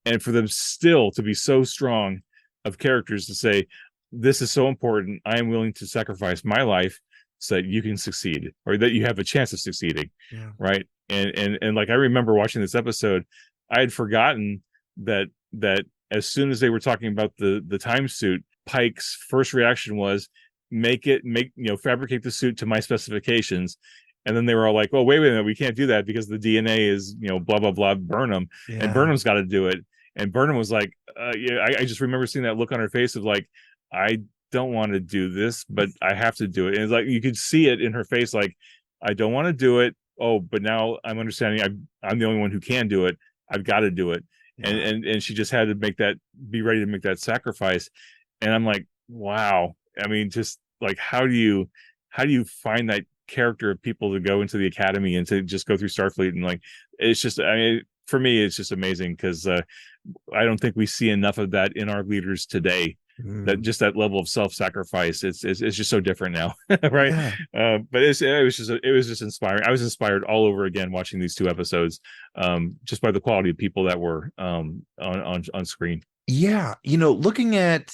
and for them still to be so strong of characters to say, this is so important, I am willing to sacrifice my life so that you can succeed, or that you have a chance of succeeding, right? And like I remember watching this episode, I had forgotten that as soon as they were talking about the time suit, Pike's first reaction was fabricate the suit to my specifications. And then they were all like, oh, wait a minute, we can't do that because the DNA is, blah, blah, blah, Burnham. Yeah. And Burnham's got to do it. And Burnham was like, I just remember seeing that look on her face of like, I don't want to do this, but I have to do it. And it's like, you could see it in her face, like, I don't want to do it. Oh, but now I'm understanding I'm the only one who can do it. I've got to do it. Yeah. And she just had to be ready to make that sacrifice. And I'm like, wow. I mean, just like, how do you find that character of people to go into the academy and to just go through Starfleet? And like, it's just, I mean, for me, it's just amazing because I don't think we see enough of that in our leaders today. That just that level of self-sacrifice, it's just so different now, right? Yeah. But it was just inspiring. I was inspired all over again watching these two episodes, just by the quality of people that were on screen. Yeah, looking at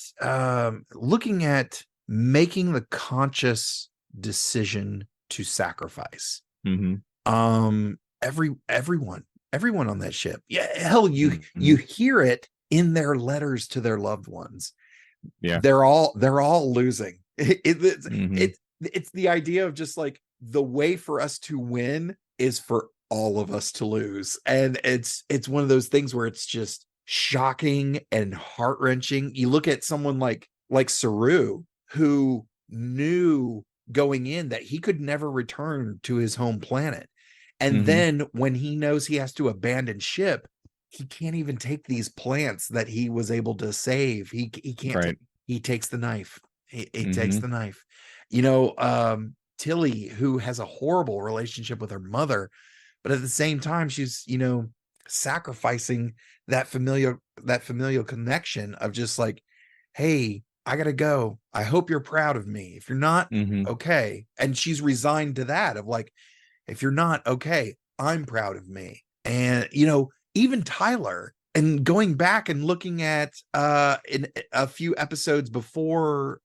making the conscious decision to sacrifice. Mm-hmm. Everyone on that ship. Yeah, hell, you hear it in their letters to their loved ones. Yeah, they're all losing. It's the idea of just like the way for us to win is for all of us to lose, and it's one of those things where it's just shocking and heart-wrenching. You look at someone like Saru, who knew going in that he could never return to his home planet, and then when he knows he has to abandon ship, he can't even take these plants that he was able to save. He can't. Right. He takes the knife. He takes the knife. Tilly, who has a horrible relationship with her mother, but at the same time, she's sacrificing that familial connection of just like, hey, I gotta go. I hope you're proud of me. If you're not, okay. And she's resigned to that of like, if you're not okay, I'm proud of me. And even Tyler, and going back and looking at in a few episodes before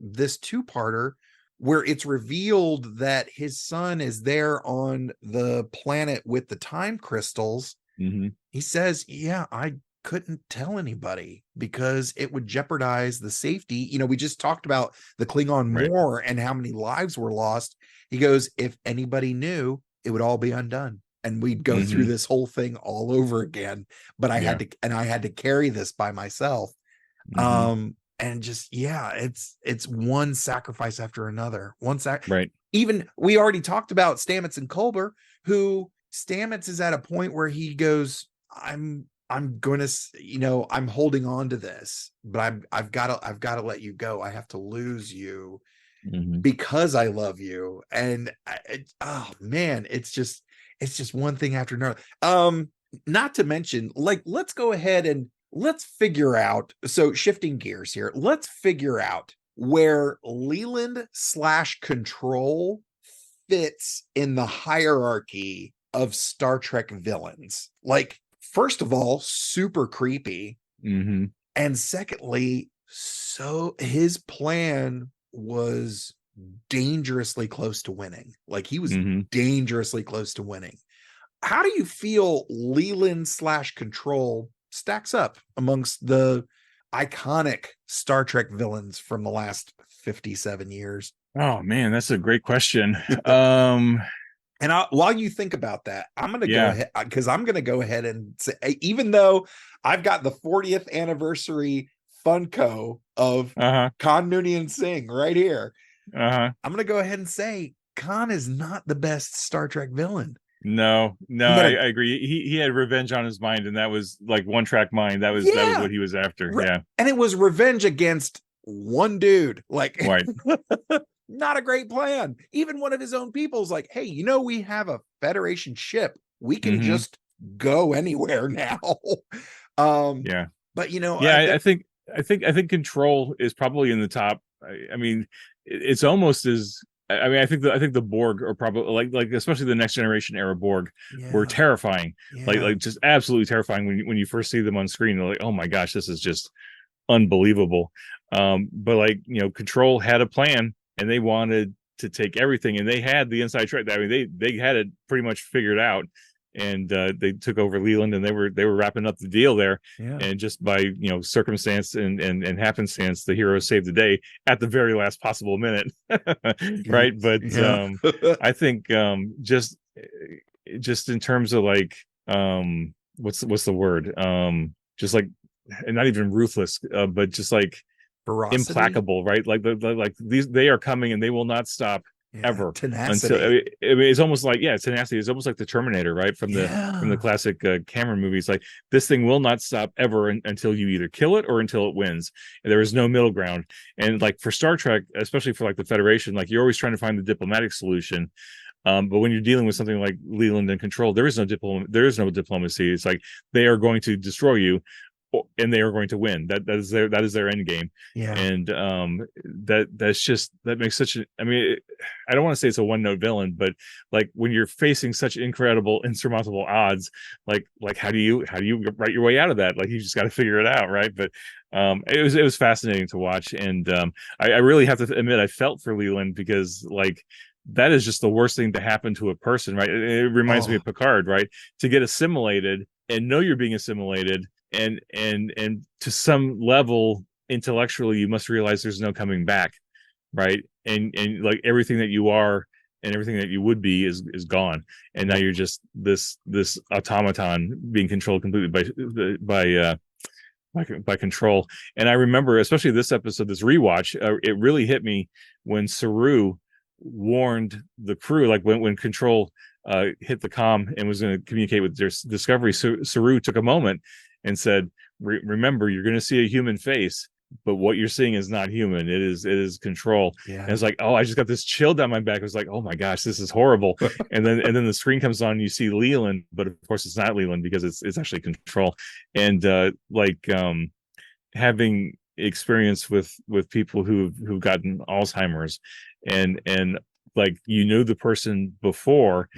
this two-parter, where it's revealed that his son is there on the planet with the time crystals, he says, yeah, I couldn't tell anybody because it would jeopardize the safety. We just talked about the Klingon War and how many lives were lost. He goes, if anybody knew, it would all be undone. And we'd go through this whole thing all over again. But I had to carry this by myself. And just, it's one sacrifice after another. Even we already talked about Stamets and Culber, who Stamets is at a point where he goes, I'm I'm gonna, I'm holding on to this, but I've got to let you go. I have to lose you because I love you. And oh man, it's just one thing after another. Not to mention, like, let's go ahead and let's figure out. So shifting gears here, let's figure out where Leland / Control fits in the hierarchy of Star Trek villains. Like, first of all, super creepy. And secondly, so his plan was dangerously close to winning. Like, he was dangerously close to winning. How do you feel Leland / Control stacks up amongst the iconic Star Trek villains from the last 57 years? Oh man, that's a great question. And while you think about that, I'm going to go ahead, because I'm going to go ahead and say, even though I've got the 40th anniversary Funko of Khan Noonien Singh right here, I'm going to go ahead and say Khan is not the best Star Trek villain. No, I agree. He had revenge on his mind, and that was like one track mind. That was what he was after. Yeah, and it was revenge against one dude. Like, right. Not a great plan. Even one of his own people's like, hey, we have a Federation ship. We can just go anywhere now. But I think Control is probably in the top. I mean, it's almost as. I mean, I think the Borg are probably like especially the Next Generation era Borg were terrifying, like just absolutely terrifying when you first see them on screen. They're like, oh my gosh, this is just unbelievable. But like, Control had a plan, and they wanted to take everything, and they had the inside track. I mean, they had it pretty much figured out, and they took over Leland, and they were wrapping up the deal there. And just by circumstance and happenstance, the heroes saved the day at the very last possible minute. Right. But I think just in terms of like what's the word, just like, and not even ruthless, but just like ferocity? Implacable, right? Like these, they are coming and they will not stop ever. Tenacity. Until, I mean, it's almost like tenacity. It's almost like the Terminator, right? From the classic Cameron movies. Like, this thing will not stop ever until you either kill it or until it wins. And there is no middle ground. And like for Star Trek, especially for like the Federation, like you're always trying to find the diplomatic solution. But when you're dealing with something like Leland and Control, there is no diplomacy. It's like they are going to destroy you, and they are going to win. That is their end game. And that makes such a, I mean, I don't want to say it's a one-note villain, but like when you're facing such incredible, insurmountable odds, like how do you write your way out of that? Like, you just got to figure it out, right? But it was fascinating to watch, and I really have to admit I felt for Leland, because like that is just the worst thing to happen to a person, right? It reminds me of Picard, right? To get assimilated and know you're being assimilated. And to some level, intellectually, you must realize there's no coming back, right? And like everything that you are and everything that you would be is gone, and now you're just this automaton being controlled completely by Control. And I remember, especially this episode, this rewatch, it really hit me when Saru warned the crew, like when Control hit the comm and was going to communicate with their Discovery. Saru took a moment and said, remember, you're going to see a human face, but what you're seeing is not human. It is Control. And it's like, I just got this chill down my back. It was like, oh my gosh, this is horrible. and then the screen comes on, and you see Leland, but of course it's not Leland, because it's actually Control. And having experience with people who've gotten Alzheimer's, and like, knew the person before,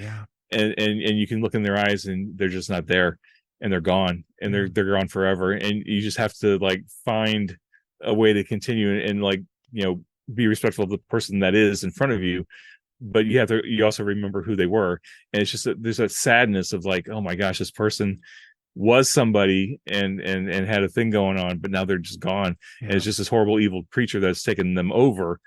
and you can look in their eyes and they're just not there. And they're gone, and they're gone forever. And you just have to like find a way to continue and like, be respectful of the person that is in front of you, but you also remember who they were. And it's just that there's that sadness of like, oh my gosh, this person was somebody and had a thing going on, but now they're just gone. And it's just this horrible, evil creature that's taken them over.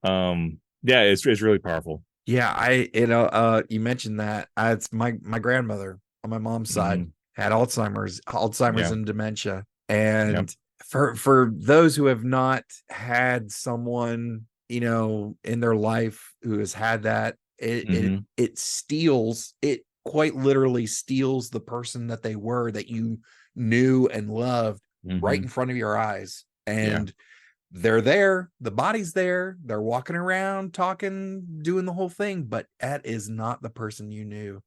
It's really powerful. You mentioned that. It's my grandmother on my mom's side had Alzheimer's and dementia. And for those who have not had someone, in their life who has had that, it quite literally steals the person that they were, that you knew and loved right Mhm. in front of your eyes. And they're there, the body's there, they're walking around, talking, doing the whole thing, but that is not the person you knew.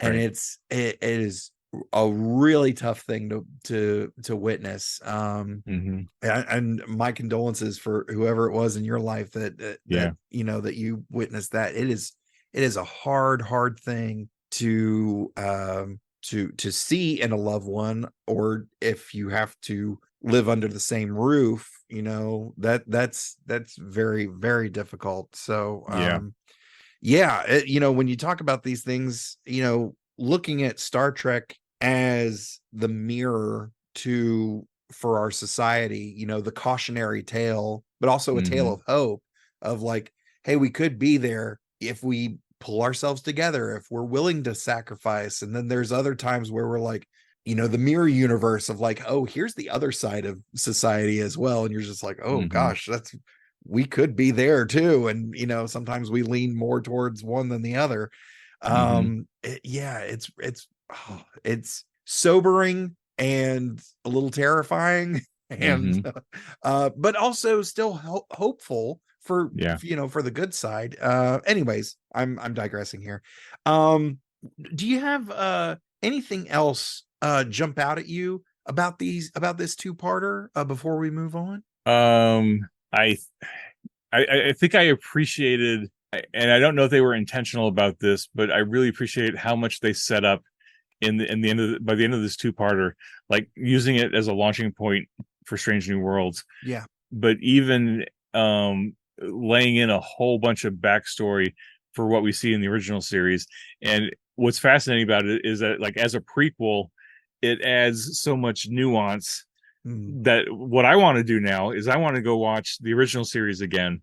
And Right. it is a really tough thing to witness. Mhm. And my condolences for whoever it was in your life Yeah. that you know that you witnessed that. It is a hard thing to see in a loved one, or if you have to live under the same roof, you know, that's very, very difficult. So Yeah. yeah, you know, when you talk about these things, you know, looking at Star Trek as the mirror to for our society, you know, the cautionary tale, but also a tale Mhm. of hope of like, hey, we could be there if we pull ourselves together, if we're willing to sacrifice. And then there's other times where we're like, you know, the mirror universe of like, oh, here's the other side of society as well. And you're just like, oh Mhm. gosh, we could be there too. And you know, sometimes we lean more towards one than the other. Mhm. Yeah, it's sobering and a little terrifying and Mhm. but also still hopeful for, Yeah. you know, for the good side. Anyways, I'm digressing here. Um do you have anything else jump out at you about this two-parter before we move on? Um, I I think I appreciated, and I don't know if they were intentional about this, but I really appreciate how much they set up in the end of by the end of this two-parter, like using it as a launching point for Strange New Worlds. Yeah. But even laying in a whole bunch of backstory for what we see in the original series. And what's fascinating about it is that, like, as a prequel, it adds so much nuance that what I want to do now is I want to go watch the original series again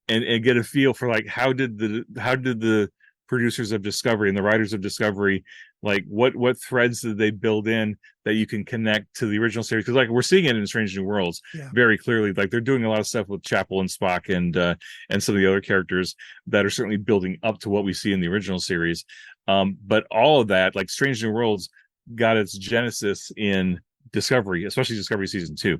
and get a feel for, like, how did the producers of Discovery and the writers of Discovery, like, what threads did they build in that you can connect to the original series? Because, like, we're seeing it in Strange New Worlds very clearly. Like, they're doing a lot of stuff with Chapel and Spock and some of the other characters that are certainly building up to what we see in the original series. But all of that, like, Strange New Worlds got its genesis in Discovery, especially Discovery season 2,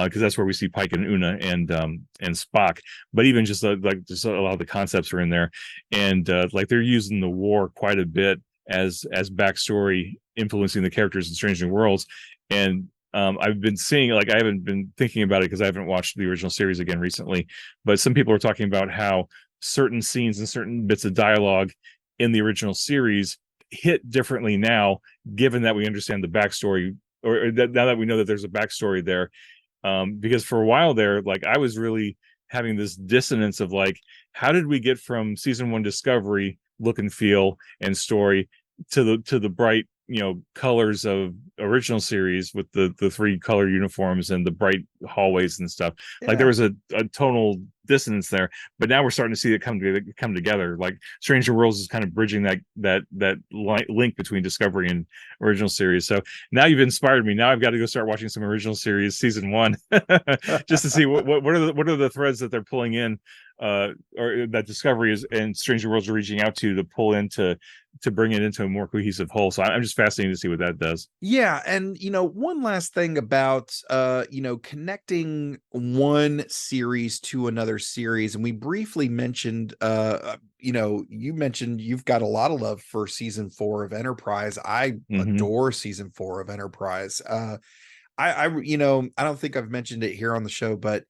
because that's where we see Pike and Una and Spock. But even just like just a lot of the concepts are in there, and like, they're using the war quite a bit as backstory, influencing the characters in Strange New Worlds. And I've been seeing, like, I haven't been thinking about it because I haven't watched the original series again recently, but some people are talking about how certain scenes and certain bits of dialogue in the original series hit differently now, given that we understand the backstory, or that now that we know that there's a backstory there. Because for a while there, like, I was really having this dissonance of, like, how did we get from season 1 Discovery look and feel and story to the bright, you know, colors of original series with the 3 color uniforms and the bright hallways and stuff. Like, there was a tonal dissonance there, but now we're starting to see it come together. Like, Stranger Worlds is kind of bridging that link between Discovery and original series. So now you've inspired me. Now I've got to go start watching some original series season 1 just to see what are the threads that they're pulling in, or that Discovery is and Stranger Worlds are reaching out to pull into, to bring it into a more cohesive whole. So I'm just fascinated to see what that does. Yeah, and you know, one last thing about you know, connecting one series to another series, and we briefly mentioned you know, you mentioned you've got a lot of love for season 4 of Enterprise. I adore season 4 of Enterprise. I you know, I don't think I've mentioned it here on the show, but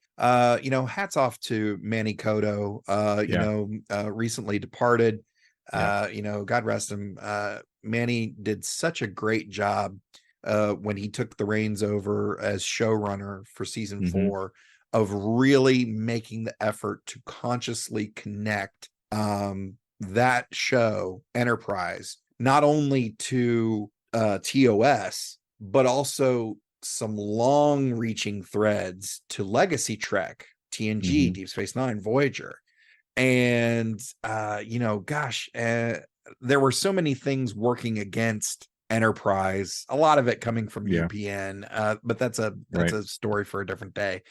you know, hats off to Manny Koto, you know, recently departed. You know, God rest him. Manny did such a great job when he took the reins over as showrunner for season 4 of really making the effort to consciously connect that show Enterprise not only to TOS, but also some long reaching threads to Legacy Trek, TNG, Deep Space Nine, Voyager. And you know, gosh, there were so many things working against Enterprise, a lot of it coming from UPN, but that's a story for a different day.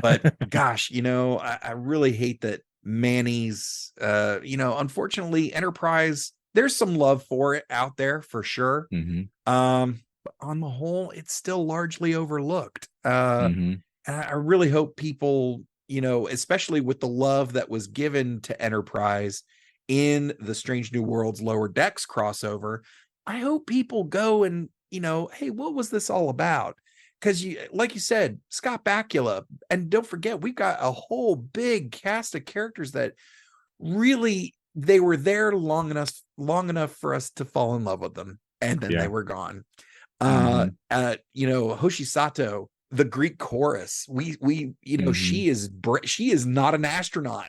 But gosh, you know, I really hate that Manny's you know, unfortunately, Enterprise, there's some love for it out there for sure. but on the whole, it's still largely overlooked. Mm-hmm. And I really hope people, especially with the love that was given to Enterprise in the Strange New Worlds Lower Decks crossover, I hope people go and, hey, what was this all about? Because like you said, Scott Bakula, and don't forget, we've got a whole big cast of characters that really, they were there long enough for us to fall in love with them, and then they were gone. Hoshi Sato, the Greek chorus, she is not an astronaut,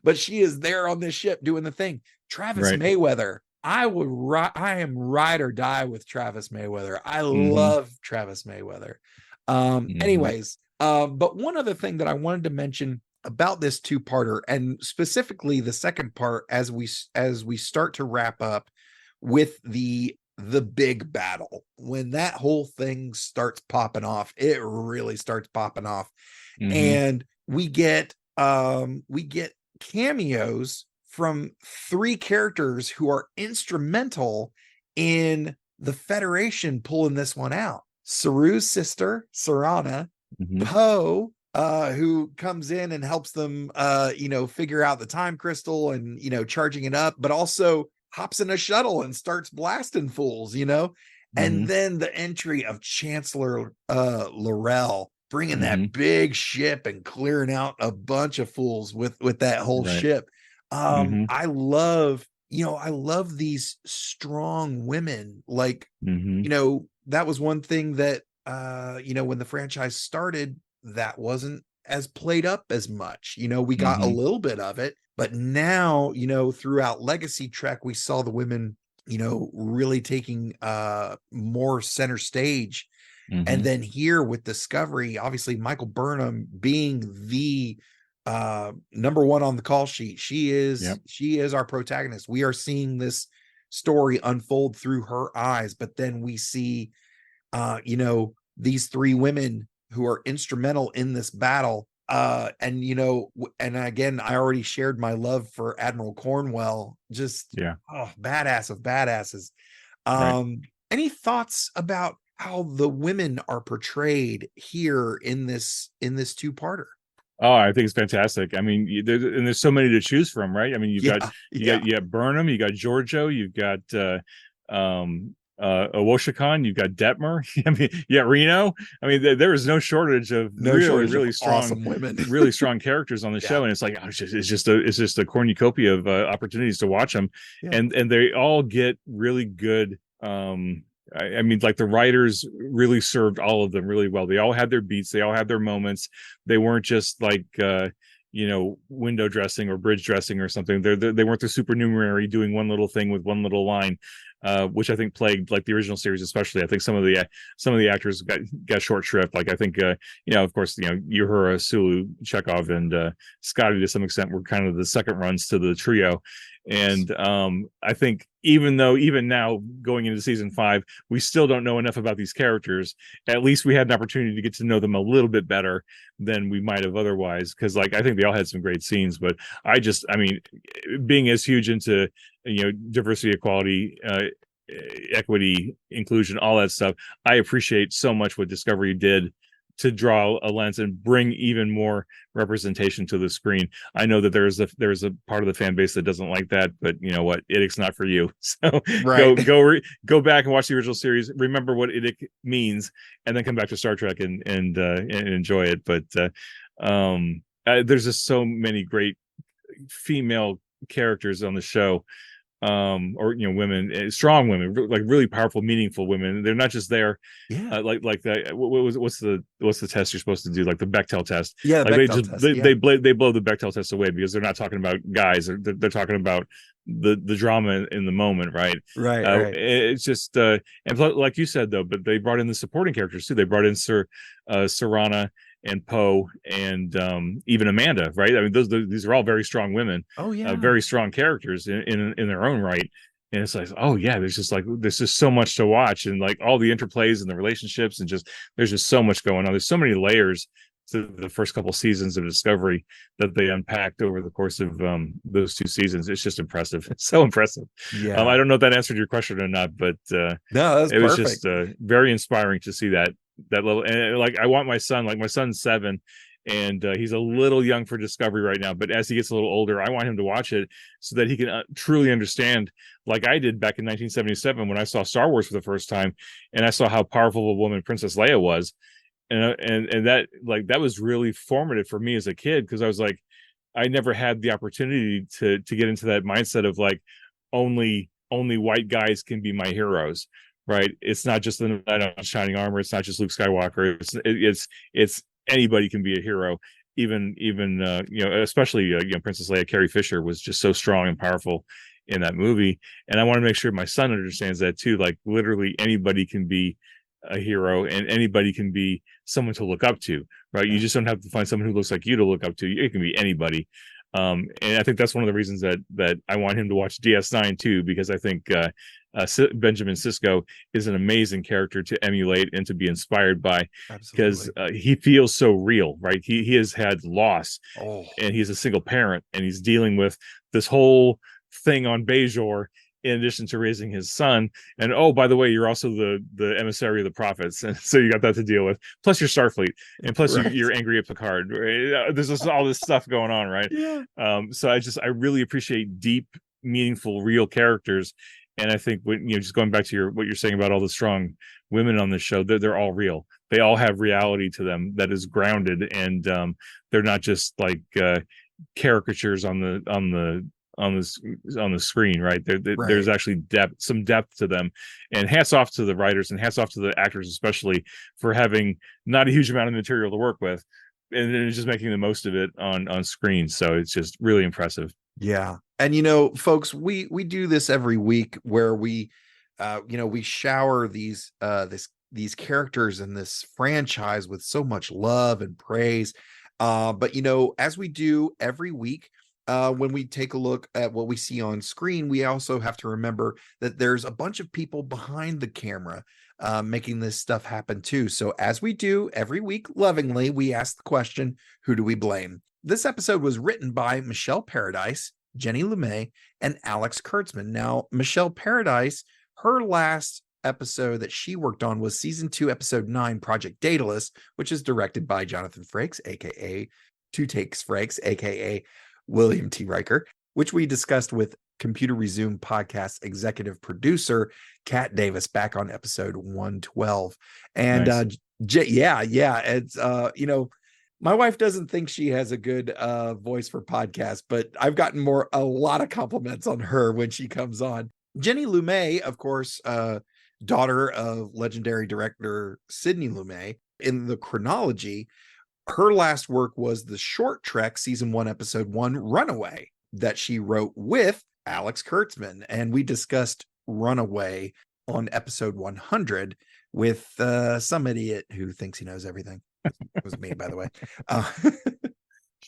but she is there on this ship doing the thing. Travis Mayweather, I am ride or die with Travis Mayweather. I love Travis Mayweather. Anyways, but one other thing that I wanted to mention about this two-parter, and specifically the second part, as we start to wrap up with the big battle, when that whole thing starts popping off, it really starts popping off. And we get cameos from 3 characters who are instrumental in the Federation pulling this one out. Saru's sister, Sarana, Poe, who comes in and helps them, figure out the time crystal and, charging it up, but also hops in a shuttle and starts blasting fools, and then the entry of Chancellor Laurel, bringing that big ship and clearing out a bunch of fools with that whole ship. I love these strong women. Like, that was one thing that, when the franchise started, that wasn't as played up as much. We got a little bit of it, but now, throughout Legacy Trek, we saw the women, really taking more center stage. And then here with Discovery, obviously Michael Burnham being the number one on the call sheet. She is our protagonist. We are seeing this story unfold through her eyes, but then we see these 3 women who are instrumental in this battle. And again, I already shared my love for Admiral Cornwell. Just badass of badasses. Any thoughts about how the women are portrayed here in this two-parter? Oh, I think it's fantastic. I mean, there's so many to choose from, right? I mean, you got Burnham, you got Giorgio, you've got Owoshikon, you've got Detmer. I mean, Reno. I mean, there is no shortage of really strong awesome women, really strong characters on the show, and it's like it's just a cornucopia of opportunities to watch them, and they all get really good. I mean, like, the writers really served all of them really well. They all had their beats, they all had their moments. They weren't just like window dressing or bridge dressing or something. They weren't the supernumerary doing one little thing with one little line, which I think plagued, like, the original series especially. I think some of the actors got short shrift. Like, I think of course, Uhura, Sulu, Chekhov, and Scotty to some extent were kind of the second runs to the trio. And I think even now going into season 5, we still don't know enough about these characters. At least we had an opportunity to get to know them a little bit better than we might have otherwise. Because, like, I think they all had some great scenes, but I mean, being as huge into diversity, equality, equity, inclusion, all that stuff, I appreciate so much what Discovery did to draw a lens and bring even more representation to the screen. I know that there's a part of the fan base that doesn't like that, but you know what? Idic's not for you. So go back and watch the original series. Remember what Idic means, and then come back to Star Trek and enjoy it. But there's just so many great female characters on the show. Women, strong women, like really powerful, meaningful women. They're not just there, like that. What's the test you're supposed to do? Like the Bechdel test. Yeah, like they blow the Bechdel test away because they're not talking about guys. They're talking about the drama in the moment, right? Right. It's just and like you said though, but they brought in the supporting characters too. They brought in Sarana and Poe and even Amanda, right? I mean, these are all very strong women. Oh yeah, very strong characters in their own right. And it's like, oh yeah, there's just so much to watch, and like all the interplays and the relationships, and there's just so much going on. There's so many layers to the first couple seasons of Discovery that they unpacked over the course of those 2 seasons. It's just impressive. It's so impressive. Yeah. I don't know if that answered your question or not, but no, that's it was perfect. just very inspiring to see that level. And like, I want my son, like my son's 7, and he's a little young for Discovery right now, but as he gets a little older, I want him to watch it so that he can truly understand, like I did back in 1977 when I saw Star Wars for the first time, and I saw how powerful of a woman Princess Leia was. And that, like, that was really formative for me as a kid, because I was like, I never had the opportunity to get into that mindset of like only white guys can be my heroes, right? It's not just the knight on shining armor. It's not just Luke Skywalker. It's anybody can be a hero. Even especially Princess Leia, Carrie Fisher was just so strong and powerful in that movie. And I want to make sure my son understands that too. Like, literally anybody can be a hero, and anybody can be someone to look up to, right? You just don't have to find someone who looks like you to look up to. It can be anybody. And I think that's one of the reasons that I want him to watch DS9 too, because I think Benjamin Sisko is an amazing character to emulate and to be inspired by. Because he feels so real, right? He has had loss, and he's a single parent, and he's dealing with this whole thing on Bajor in addition to raising his son. And oh, by the way, you're also the emissary of the prophets, and so you got that to deal with, plus your Starfleet, and plus you're angry at Picard, right? There's just all this stuff going on, right? So I really appreciate deep, meaningful, real characters. And I think when just going back to what you're saying about all the strong women on the show, they're all real. They all have reality to them that is grounded, and they're not just like caricatures on the screen, right? There's actually some depth to them. And hats off to the writers, and hats off to the actors, especially, for having not a huge amount of material to work with, and then just making the most of it on screen. So it's just really impressive. Yeah. And folks, we do this every week where we we shower these characters in this franchise with so much love and praise. But as we do every week, when we take a look at what we see on screen, we also have to remember that there's a bunch of people behind the camera making this stuff happen too. So as we do every week, lovingly, we ask the question, who do we blame? This episode was written by Michelle Paradise, Jenny Lumet, and Alex Kurtzman. Now, Michelle Paradise, her last episode that she worked on was season 2, episode 9, Project Daedalus, which is directed by Jonathan Frakes, aka Two Takes Frakes, aka William T. Riker, which we discussed with Computer Resume podcast executive producer Kat Davis back on episode 112. And nice. It's my wife doesn't think she has a good voice for podcasts, but I've gotten a lot of compliments on her when she comes on. Jenny Lumet, of course, daughter of legendary director Sidney Lumet. In the chronology, her last work was the short trek season 1, episode 1, Runaway, that she wrote with Alex Kurtzman. And we discussed Runaway on episode 100 with some idiot who thinks he knows everything. It was me, by the way.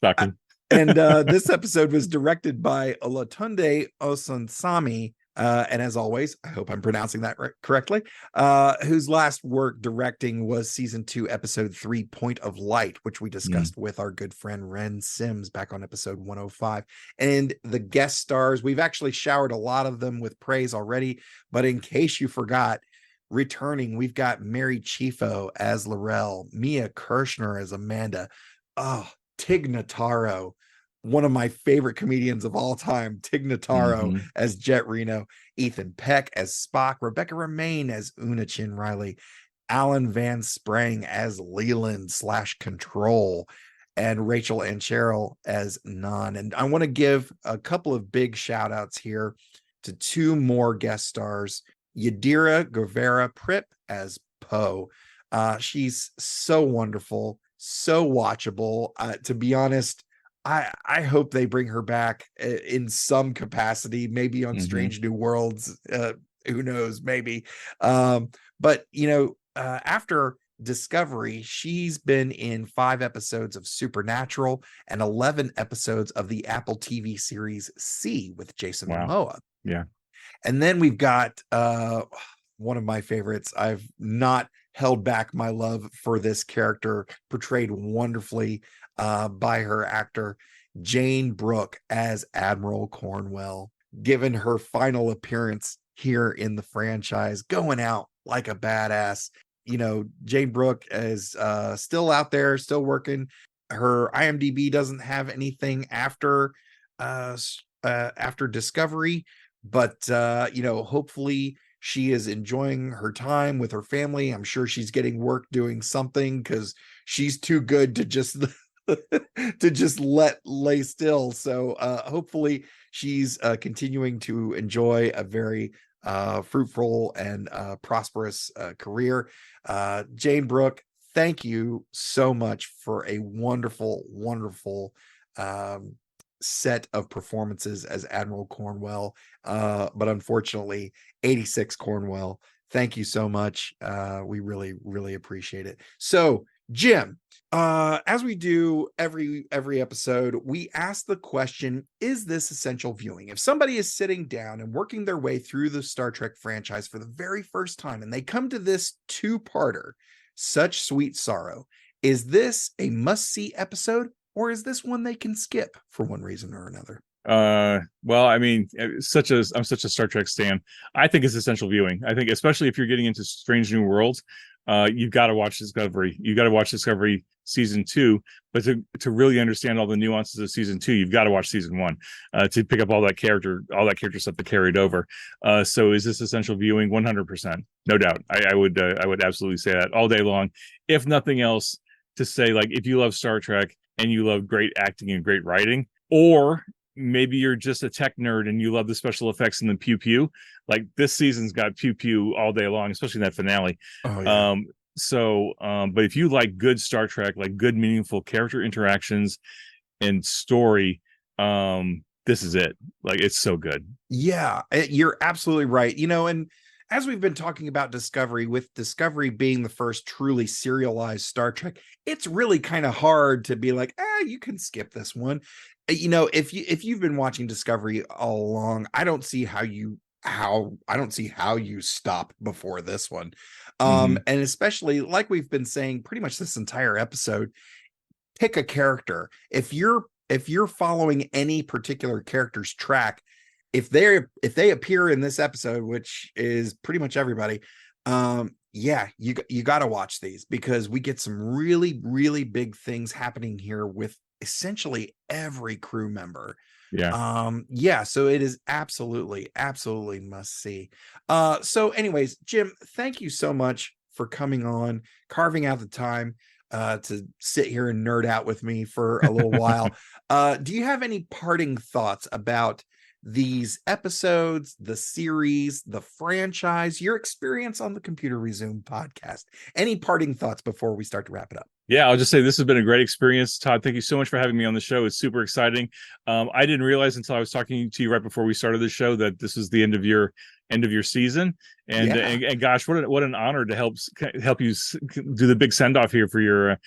Shocking. And this episode was directed by Olatunde Osunsami. And as always, I hope I'm pronouncing that correctly, whose last work directing was season 2, episode 3, Point of Light, which we discussed with our good friend Ren Sims back on episode 105. And the guest stars, we've actually showered a lot of them with praise already, but in case you forgot, returning, we've got Mary Chieffo as Laurel, Mia Kirshner as Amanda, Tig Notaro, one of my favorite comedians of all time, Tig Notaro as Jet Reno, Ethan Peck as Spock, Rebecca Romaine as Una Chin Riley, Alan Van Sprang as Leland / Control, and Rachel and Cheryl as Nan. And I want to give a couple of big shout outs here to 2 more guest stars. Yadira Guevara Prip as Poe. She's so wonderful, so watchable. To be honest, I hope they bring her back in some capacity, maybe on Strange New Worlds. Who knows, maybe. But after Discovery, she's been in 5 episodes of Supernatural and 11 episodes of the Apple TV series C with Jason Momoa. Yeah. And then we've got one of my favorites. I've not held back my love for this character, portrayed wonderfully by her actor, Jane Brooke as Admiral Cornwell, given her final appearance here in the franchise, going out like a badass. You know, Jane Brooke is still out there, still working. Her IMDb doesn't have anything after Discovery, but you know, hopefully she is enjoying her time with her family. I'm sure she's getting work doing something, because she's too good to just to just lay still. So hopefully she's continuing to enjoy a very fruitful and prosperous career. Jane Brooke, thank you so much for a wonderful set of performances as Admiral Cornwell, but unfortunately 86 Cornwell. Thank you so much. We really appreciate it. So Jim, as we do every episode, we ask the question, is this essential viewing? If somebody is sitting down and working their way through the Star Trek franchise for the very first time, and they come to this two-parter, Such Sweet Sorrow, is this a must-see episode, or is this one they can skip for one reason or another? Well, I mean, I'm such a Star Trek stan. I think it's essential viewing. I think, especially if you're getting into Strange New Worlds, you've got to watch Discovery. You got to watch Discovery season 2, but to really understand all the nuances of season 2, you've got to watch season 1 to pick up all that character stuff that carried over. So is this essential viewing? 100%, no doubt. I would absolutely say that all day long. If nothing else, to say, like, if you love Star Trek and you love great acting and great writing, or maybe you're just a tech nerd and you love the special effects and the pew pew, like this season's got pew pew all day long, especially in that finale. Oh, yeah. But if you like good Star Trek, like good meaningful character interactions and story, this is it. Like, it's so good. Yeah, you're absolutely right. You know, and as we've been talking about Discovery, with Discovery being the first truly serialized Star Trek, it's really kind of hard to be like, you can skip this one. You know, if you've been watching Discovery all along, I don't see how you stop before this one. And especially, like we've been saying pretty much this entire episode, pick a character. If you're following any particular character's track, if they appear in this episode, which is pretty much everybody, you got to watch these, because we get some really big things happening here with essentially every crew member. So it is absolutely must see. So anyways, Jim, thank you so much for coming on, carving out the time to sit here and nerd out with me for a little while. Do you have any parting thoughts about these episodes, the series, the franchise, your experience on the Computer Resume podcast? Any parting thoughts before we start to wrap it up? Yeah, I'll just say this has been a great experience. Todd, thank you so much for having me on the show. It's super exciting. I didn't realize until I was talking to you right before we started the show that this is the end of your season. And gosh, what an honor to help you do the big send off here for your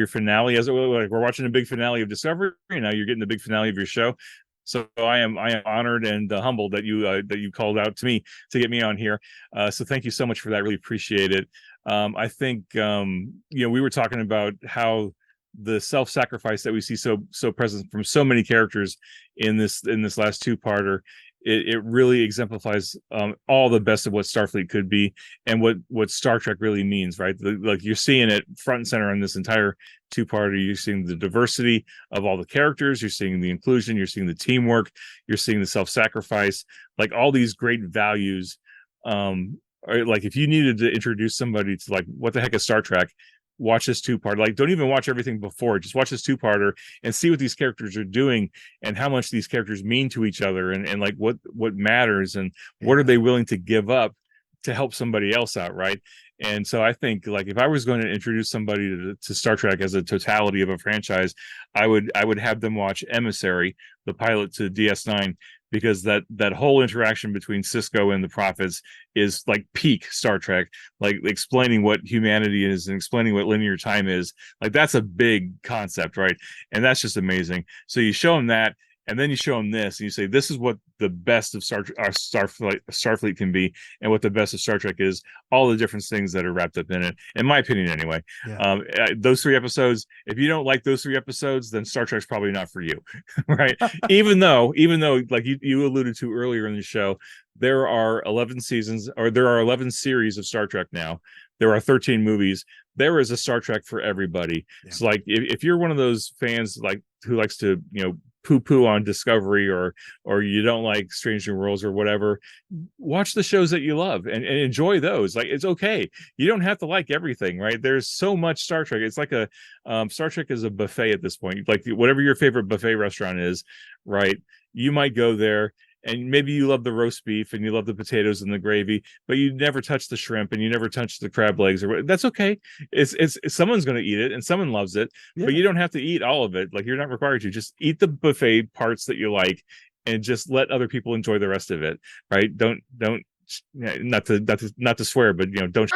finale. As we're watching a big finale of Discovery, and now you're getting the big finale of your show. So I am honored and humbled that you called out to me to get me on here. So thank you so much for that. Really appreciate it. I think we were talking about how the self-sacrifice that we see so present from so many characters in this last two-parter. It really exemplifies all the best of what Starfleet could be and what Star Trek really means, right? Like you're seeing it front and center in this entire two-parter. You're seeing the diversity of all the characters. You're seeing the inclusion. You're seeing the teamwork. You're seeing the self-sacrifice. Like all these great values. Like if you needed to introduce somebody to like what the heck is Star Trek, watch this two-part. Like don't even watch everything before, just watch this two-parter and see what these characters are doing and how much these characters mean to each other and like what matters and what are they willing to give up to help somebody else out, right? And so I think like if I was going to introduce somebody to Star Trek as a totality of a franchise, I would have them watch Emissary, the pilot to DS9, because that whole interaction between Sisko and the Prophets is like peak Star Trek, like explaining what humanity is and explaining what linear time is. Like that's a big concept, right? And that's just amazing. So you show them that, and then you show them this, and you say, "This is what the best of Starfleet can be, and what the best of Star Trek is." All the different things that are wrapped up in it, in my opinion, anyway. Yeah. Those 3 episodes. If you don't like those 3 episodes, then Star Trek's probably not for you, right? even though, like you alluded to earlier in the show, there are 11 seasons, or there are 11 series of Star Trek now. There are 13 movies. There is a Star Trek for everybody. Yeah. So, like, if you're one of those fans, like, who likes to, poo-poo on Discovery, or you don't like Strange New Worlds or whatever, watch the shows that you love and enjoy those. Like, it's okay. You don't have to like everything, right? There's so much Star Trek. It's like a Star Trek is a buffet at this point. Like, whatever your favorite buffet restaurant is, right? You might go there, and maybe you love the roast beef and you love the potatoes and the gravy, but you never touch the shrimp and you never touch the crab legs, or that's okay. It's someone's going to eat it and someone loves it, but you don't have to eat all of it. Like, you're not required to. Just eat the buffet parts that you like, and just let other people enjoy the rest of it. Right? Don't not to swear, but don't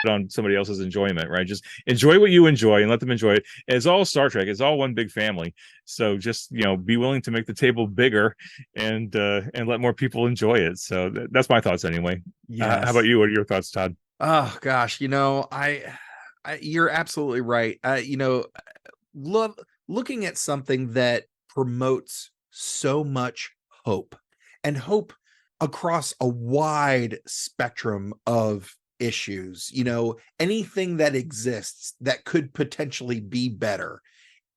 on somebody else's enjoyment, right? Just enjoy what you enjoy and let them enjoy it. And it's all Star Trek. It's all one big family. So just, be willing to make the table bigger and let more people enjoy it. So that's my thoughts anyway. Yes. How about you? What are your thoughts, Todd? Oh gosh, I you're absolutely right. Looking at something that promotes so much hope, and hope across a wide spectrum of issues, anything that exists that could potentially be better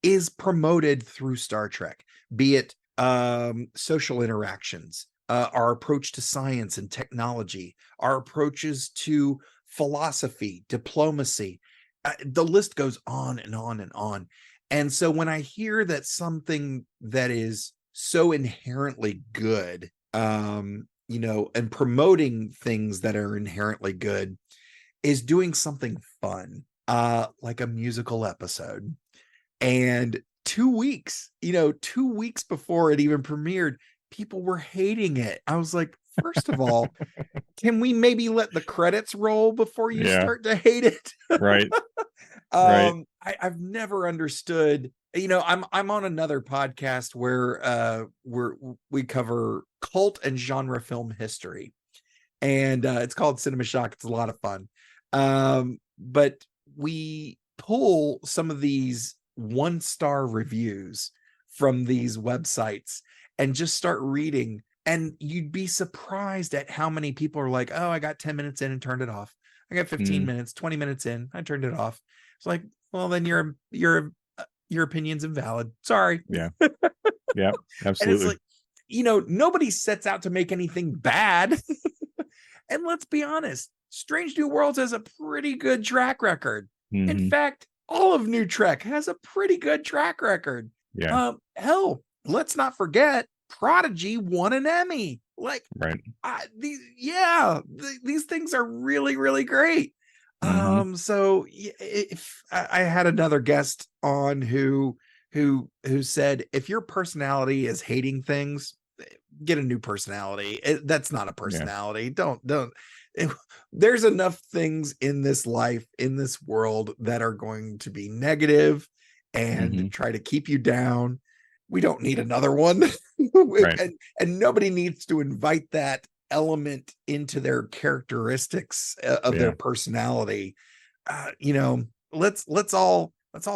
is promoted through Star Trek, be it social interactions, our approach to science and technology, our approaches to philosophy, diplomacy. The list goes on and on and on. And so when I hear that something that is so inherently good, and promoting things that are inherently good is doing something fun, like a musical episode. And 2 weeks before it even premiered, people were hating it. I was like, first of all, can we maybe let the credits roll before you start to hate it? Right. Right. I've never understood. I'm on another podcast where we cover cult and genre film history, and it's called Cinema Shock. It's a lot of fun. But we pull some of these 1-star reviews from these websites and just start reading, and you'd be surprised at how many people are like, "Oh, I got 10 minutes in and turned it off. I got 15 minutes, 20 minutes in, I turned it off." It's like, well, then your opinion's invalid. Sorry. Yeah. Yeah, absolutely. And it's like, nobody sets out to make anything bad. And let's be honest, Strange New Worlds has a pretty good track record. Mm-hmm. In fact, all of New Trek has a pretty good track record. Yeah. Hell, let's not forget Prodigy won an Emmy. Like, right. These things are really, really great. Mm-hmm. So if I had another guest on who said, if your personality is hating things, get a new personality. That's not a personality. Yeah. Don't. There's enough things in this life, in this world, that are going to be negative and try to keep you down. We don't need another one. Right. And nobody needs to invite that element into their characteristics of their personality. Let's all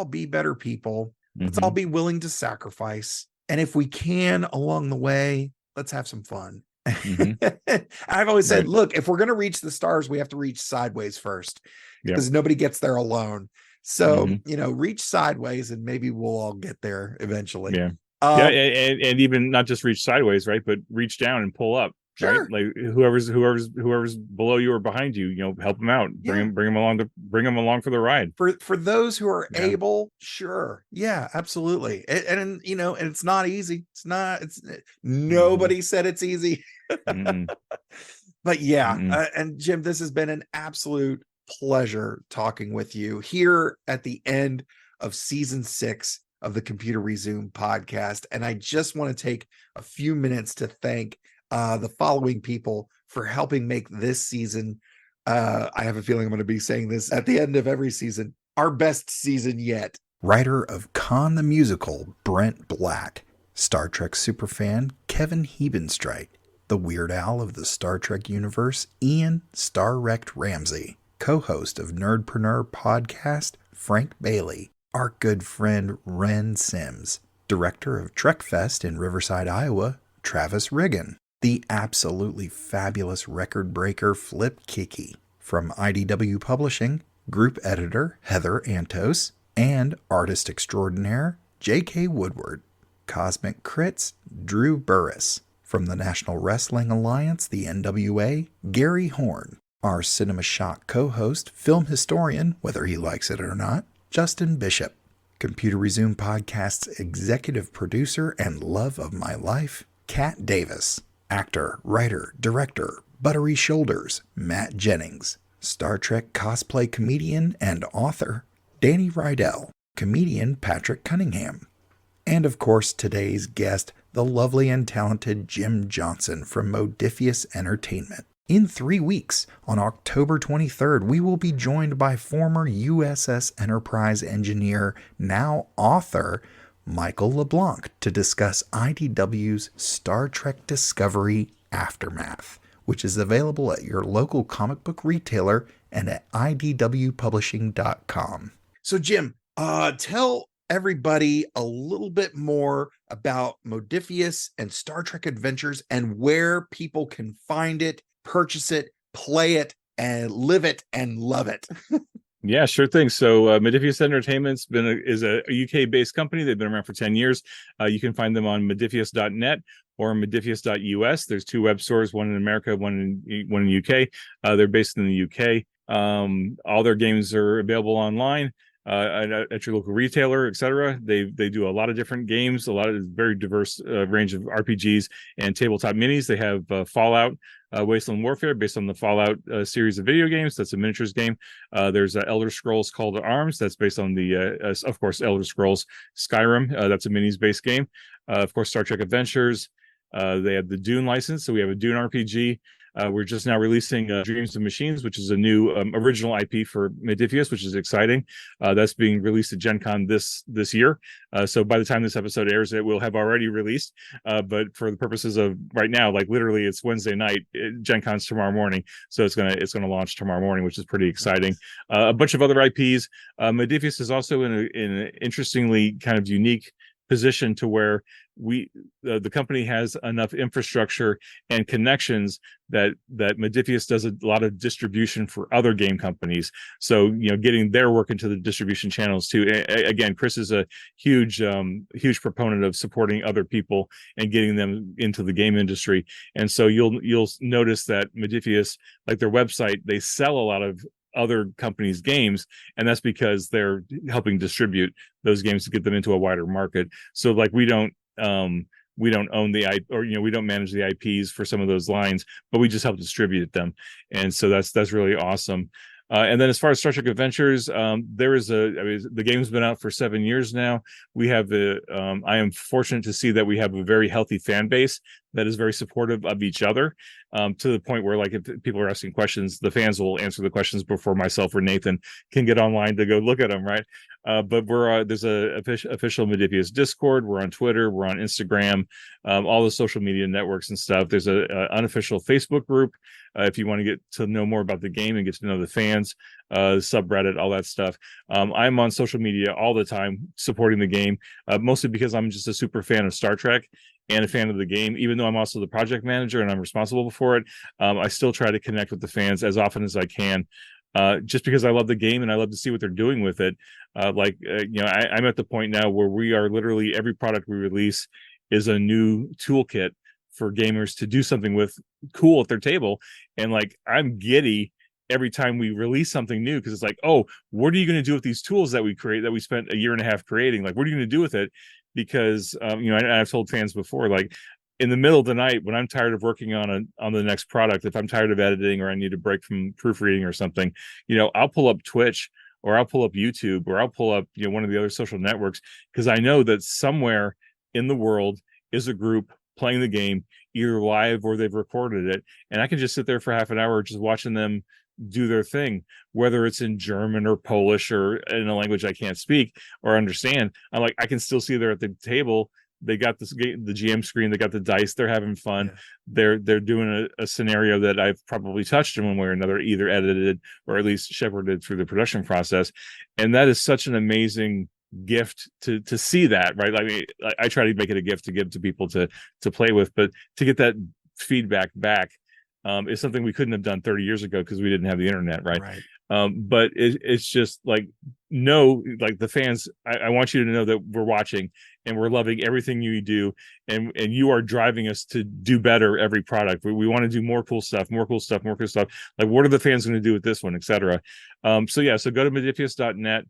be better people. Let's all be willing to sacrifice. And if we can along the way, let's have some fun. I've always said, look, if we're going to reach the stars, we have to reach sideways first, because nobody gets there alone. So, reach sideways and maybe we'll all get there eventually. Yeah. And even not just reach sideways, right? But reach down and pull up. Sure. Right? Like whoever's below you or behind you, help them out. Bring them along for the ride. For those who are able, sure. Yeah, absolutely. And it's not easy. Nobody said it's easy. But and Jim, this has been an absolute pleasure talking with you here at the end of season 6 of the Computer Resume podcast. And I just want to take a few minutes to thank the following people for helping make this season. I have a feeling I'm going to be saying this at the end of every season, our best season yet. Writer of Con the Musical, Brent Black. Star Trek superfan Kevin Hebenstreit, the Weird Al of the Star Trek universe Ian Star-Wrecked Ramsey, co-host of Nerdpreneur podcast Frank Bailey, our good friend Ren Sims, director of Trekfest in Riverside, Iowa, Travis Riggin, the absolutely fabulous record breaker Flip Kiki, from IDW Publishing, group editor Heather Antos, and artist extraordinaire J.K. Woodward, Cosmic Crits Drew Burris, from the National Wrestling Alliance, the NWA, Gary Horn, our Cinema Shock co-host, film historian, whether he likes it or not, Justin Bishop, Computer Resume Podcast's executive producer and love of my life, Kat Davis, actor, writer, director, Buttery Shoulders, Matt Jennings, Star Trek cosplay comedian and author, Danny Rydell, comedian Patrick Cunningham, and of course today's guest, the lovely and talented Jim Johnson from Modiphius Entertainment. In 3 weeks, on October 23rd, we will be joined by former USS Enterprise engineer, now author, Michael LeBlanc, to discuss IDW's Star Trek Discovery Aftermath, which is available at your local comic book retailer and at idwpublishing.com. So Jim, tell everybody a little bit more about Modiphius and Star Trek Adventures and where people can find it, purchase it, play it, and live it and love it. Yeah, sure thing. So Modiphius Entertainment's is a UK-based company. They've been around for 10 years. You can find them on modiphius.net or modiphius.us. There's 2 web stores, one in America, one in UK. They're based in the UK. All their games are available online. At your local retailer, etc. They do a lot of different games, a lot of very diverse range of RPGs and tabletop minis. They have Fallout, Wasteland Warfare, based on the Fallout series of video games. That's a miniatures game. There's Elder Scrolls Call to Arms. That's based on the, of course, Elder Scrolls Skyrim. That's a minis-based game. Of course, Star Trek Adventures. They have the Dune license, so we have a Dune RPG. We're just now releasing Dreams of Machines, which is a new original IP for Modiphius, which is exciting. That's being released at Gen Con this year. So by the time this episode airs, it will have already released. But for the purposes of right now, like literally it's Wednesday night, Gen Con's tomorrow morning. So it's gonna launch tomorrow morning, which is pretty exciting. A bunch of other IPs. Modiphius is also in an interestingly kind of unique position to where the company has enough infrastructure and connections that Modiphius does a lot of distribution for other game companies. So, getting their work into the distribution channels too. Again, Chris is a huge proponent of supporting other people and getting them into the game industry. And so you'll notice that Modiphius, like their website, they sell a lot of other companies' games, and that's because they're helping distribute those games to get them into a wider market. So like we don't own the IP, or we don't manage the IPs for some of those lines, but we just help distribute them. And so that's really awesome. And then as far as Star Trek Adventures, the game's been out for 7 years now. We have I am fortunate to see that we have a very healthy fan base that is very supportive of each other, to the point where, like, if people are asking questions, the fans will answer the questions before myself or Nathan can get online to go look at them, right? But there's a official Modiphius Discord. We're on Twitter. We're on Instagram, all the social media networks and stuff. There's a unofficial Facebook group if you want to get to know more about the game and get to know the fans, subreddit, all that stuff. I'm on social media all the time supporting the game, mostly because I'm just a super fan of Star Trek and a fan of the game. Even though I'm also the project manager and I'm responsible for it, I still try to connect with the fans as often as I can, just because I love the game and I love to see what they're doing with it. I'm at the point now where we are literally, every product we release is a new toolkit for gamers to do something with cool at their table. And like, I'm giddy every time we release something new, because it's like, oh, what are you going to do with these tools that we create, that we spent a year and a half creating? Like, what are you going to do with it? Because I've told fans before, like, in the middle of the night when I'm tired of working on the next product, if I'm tired of editing or I need a break from proofreading or something, I'll pull up Twitch, or I'll pull up YouTube, or I'll pull up one of the other social networks, because I know that somewhere in the world is a group playing the game, either live or they've recorded it, and I can just sit there for half an hour just watching them do their thing, whether it's in German or Polish or in a language I can't speak or understand. I'm like, I can still see they're at the table They got this game, the GM screen, they got the dice, they're having fun. They're doing a scenario that I've probably touched in one way or another, either edited or at least shepherded through the production process. And that is such an amazing gift to see that, right? Like I try to make it a gift to give to people to play with, but to get that feedback back is something we couldn't have done 30 years ago because we didn't have the internet, right? But it's just like, no, like the fans, I want you to know that we're watching and we're loving everything you do, and you are driving us to do better every product. We want to do more cool stuff. Like, what are the fans going to do with this one, etc. So go to modiphius.net.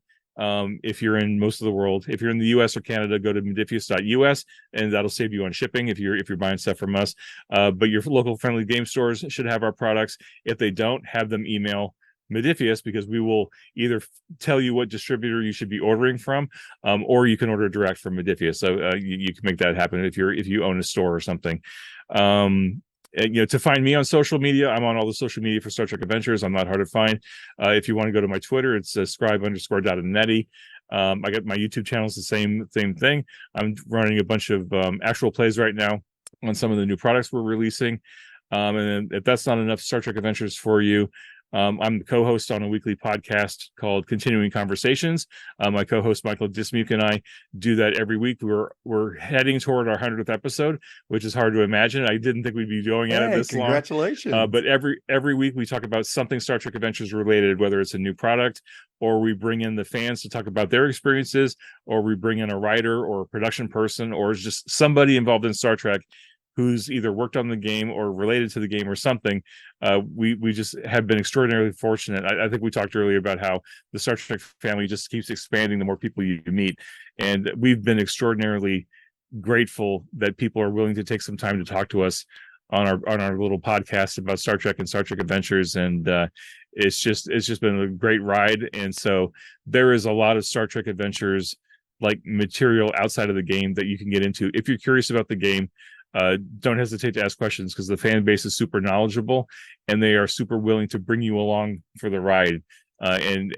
If you're in most of the world. If you're in the US or Canada, go to modiphius.us, and that'll save you on shipping if you're buying stuff from us. But your local friendly game stores should have our products. If they don't, have them email Modiphius, because we will either tell you what distributor you should be ordering from, or you can order direct from Modiphius. So you can make that happen if you own a store or something. And, to find me on social media, I'm on all the social media for Star Trek Adventures. I'm not hard to find. If you want to go to my Twitter, it's scribe_.netty. I got my YouTube channel is the same thing. I'm running a bunch of actual plays right now on some of the new products we're releasing. And then if that's not enough Star Trek Adventures for you, I'm the co-host on a weekly podcast called Continuing Conversations. My co-host Michael Dismuke and I do that every week. We're heading toward our 100th episode, which is hard to imagine. I didn't think we'd be going at it this long. Congratulations! But every week we talk about something Star Trek Adventures related, whether it's a new product, or we bring in the fans to talk about their experiences, or we bring in a writer or a production person, or just somebody involved in Star Trek who's either worked on the game or related to the game or something. We just have been extraordinarily fortunate. I think we talked earlier about how the Star Trek family just keeps expanding the more people you meet. And we've been extraordinarily grateful that people are willing to take some time to talk to us on our little podcast about Star Trek and Star Trek Adventures. And it's just been a great ride. And so there is a lot of Star Trek Adventures like material outside of the game that you can get into. If you're curious about the game, don't hesitate to ask questions, because the fan base is super knowledgeable and they are super willing to bring you along for the ride. And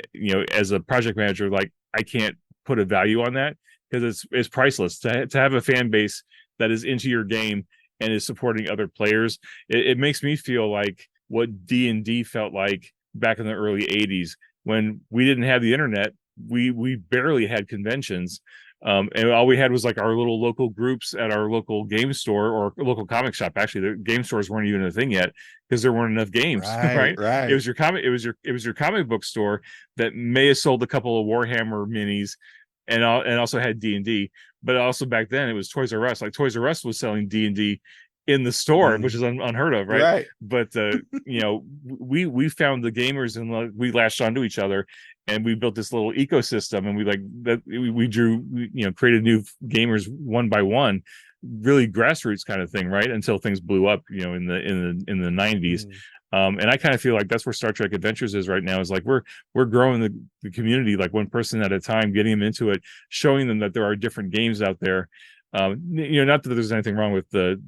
as a project manager, like, I can't put a value on that, because it's priceless to have a fan base that is into your game and is supporting other players. It makes me feel like what D&D felt like back in the early 80s when we didn't have the internet. We barely had conventions. And all we had was like our little local groups at our local game store or local comic shop. Actually, the game stores weren't even a thing yet because there weren't enough games. Right. It was your comic book store that may have sold a couple of Warhammer minis and also had D&D. But also back then it was Toys R Us. Like Toys R Us was selling D&D in the store, which is unheard of, right? But we found the gamers and we latched onto each other. And we built this little ecosystem, and we drew, created new gamers one by one, really grassroots kind of thing, right? Until things blew up, in the 90s. And I kind of feel like that's where Star Trek Adventures is right now. Is like we're growing the community, like one person at a time, getting them into it, showing them that there are different games out there. Not that there's anything wrong with the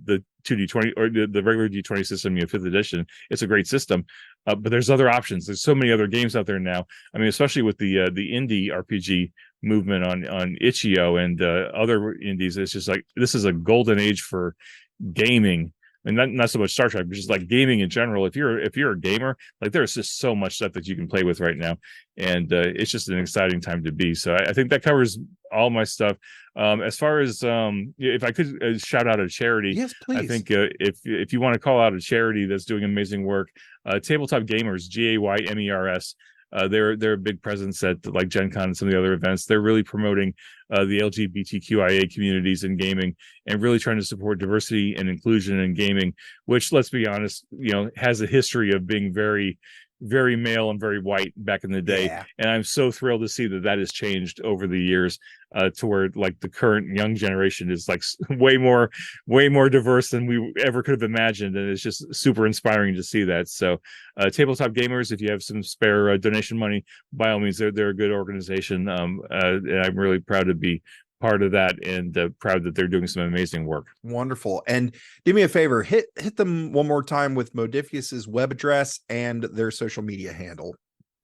2D20 or the regular D20 system, 5th edition. It's a great system, but there's other options. There's so many other games out there now. I mean, especially with the indie RPG movement on itch.io and other indies. It's just like this is a golden age for gaming. And not so much Star Trek, but just like gaming in general. If you're a gamer, like there's just so much stuff that you can play with right now, and it's just an exciting time to be. So I think that covers all my stuff. As far as if I could shout out a charity, yes, please. I think if you want to call out a charity that's doing amazing work, Tabletop Gamers, GAYMERS. They're a big presence at like Gen Con and some of the other events. They're really promoting the LGBTQIA communities in gaming and really trying to support diversity and inclusion in gaming, which, let's be honest, has a history of being very, very male and very white back in the day. Yeah. And I'm so thrilled to see that has changed over the years to where like the current young generation is like way more diverse than we ever could have imagined. And it's just super inspiring to see that. So Tabletop Gamers, if you have some spare donation money, by all means, they're a good organization. And I'm really proud to be part of that, and proud that they're doing some amazing work. Wonderful. And do me a favor, hit them one more time with Modiphius's web address and their social media handle.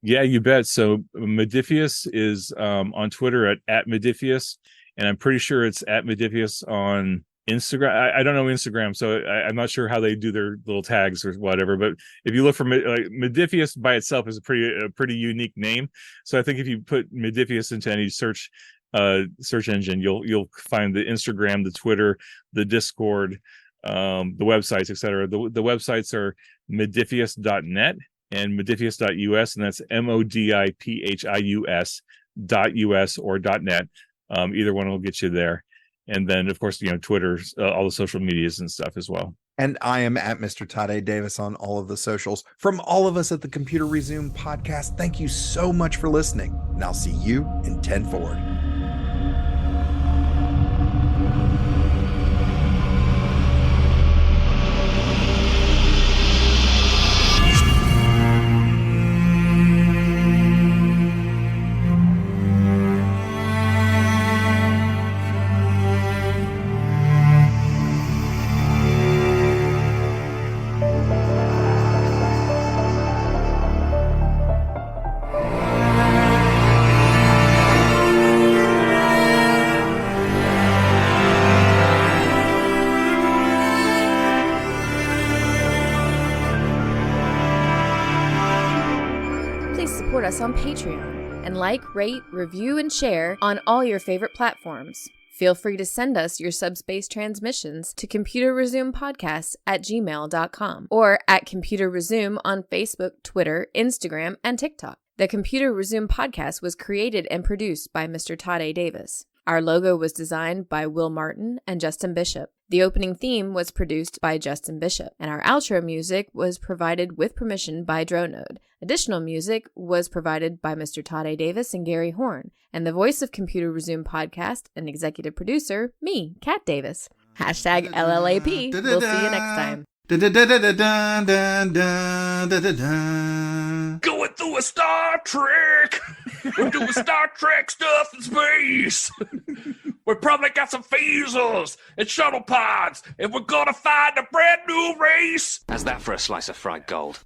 Yeah, you bet. So Modiphius is on Twitter at Modiphius, and I'm pretty sure it's at Modiphius on Instagram. I don't know Instagram, so I'm not sure how they do their little tags or whatever. But if you look for Modiphius by itself is a pretty unique name. So I think if you put Modiphius into any search engine, you'll find the Instagram, the Twitter, the Discord, the websites, etc. The websites are modiphius.net and modiphius.us, and that's modiphius.us or .net. Either one will get you there. And then, of course, Twitter, all the social medias and stuff as well. And I am at Mr. Todd A. Davis on all of the socials. From all of us at the Computer Resume podcast, thank you so much for listening. And I'll see you in 10 Forward. Support us on Patreon and like, rate, review, and share on all your favorite platforms. Feel free to send us your subspace transmissions to computerresumepodcast@gmail.com or at Computer Resume on Facebook, Twitter, Instagram, and TikTok. The Computer Resume podcast was created and produced by Mr. Todd A. Davis. Our logo was designed by Will Martin and Justin Bishop. The opening theme was produced by Justin Bishop, and our outro music was provided with permission by Dronode. Additional music was provided by Mr. Todd A. Davis and Gary Horn, and the voice of Computer Resume podcast and executive producer, me, Kat Davis. # LLAP. We'll see you next time. Going through a Star Trek. We're doing Star Trek stuff in space. We probably got some phasers and shuttle pods, and we're gonna find a brand new race. How's that for a slice of fried gold?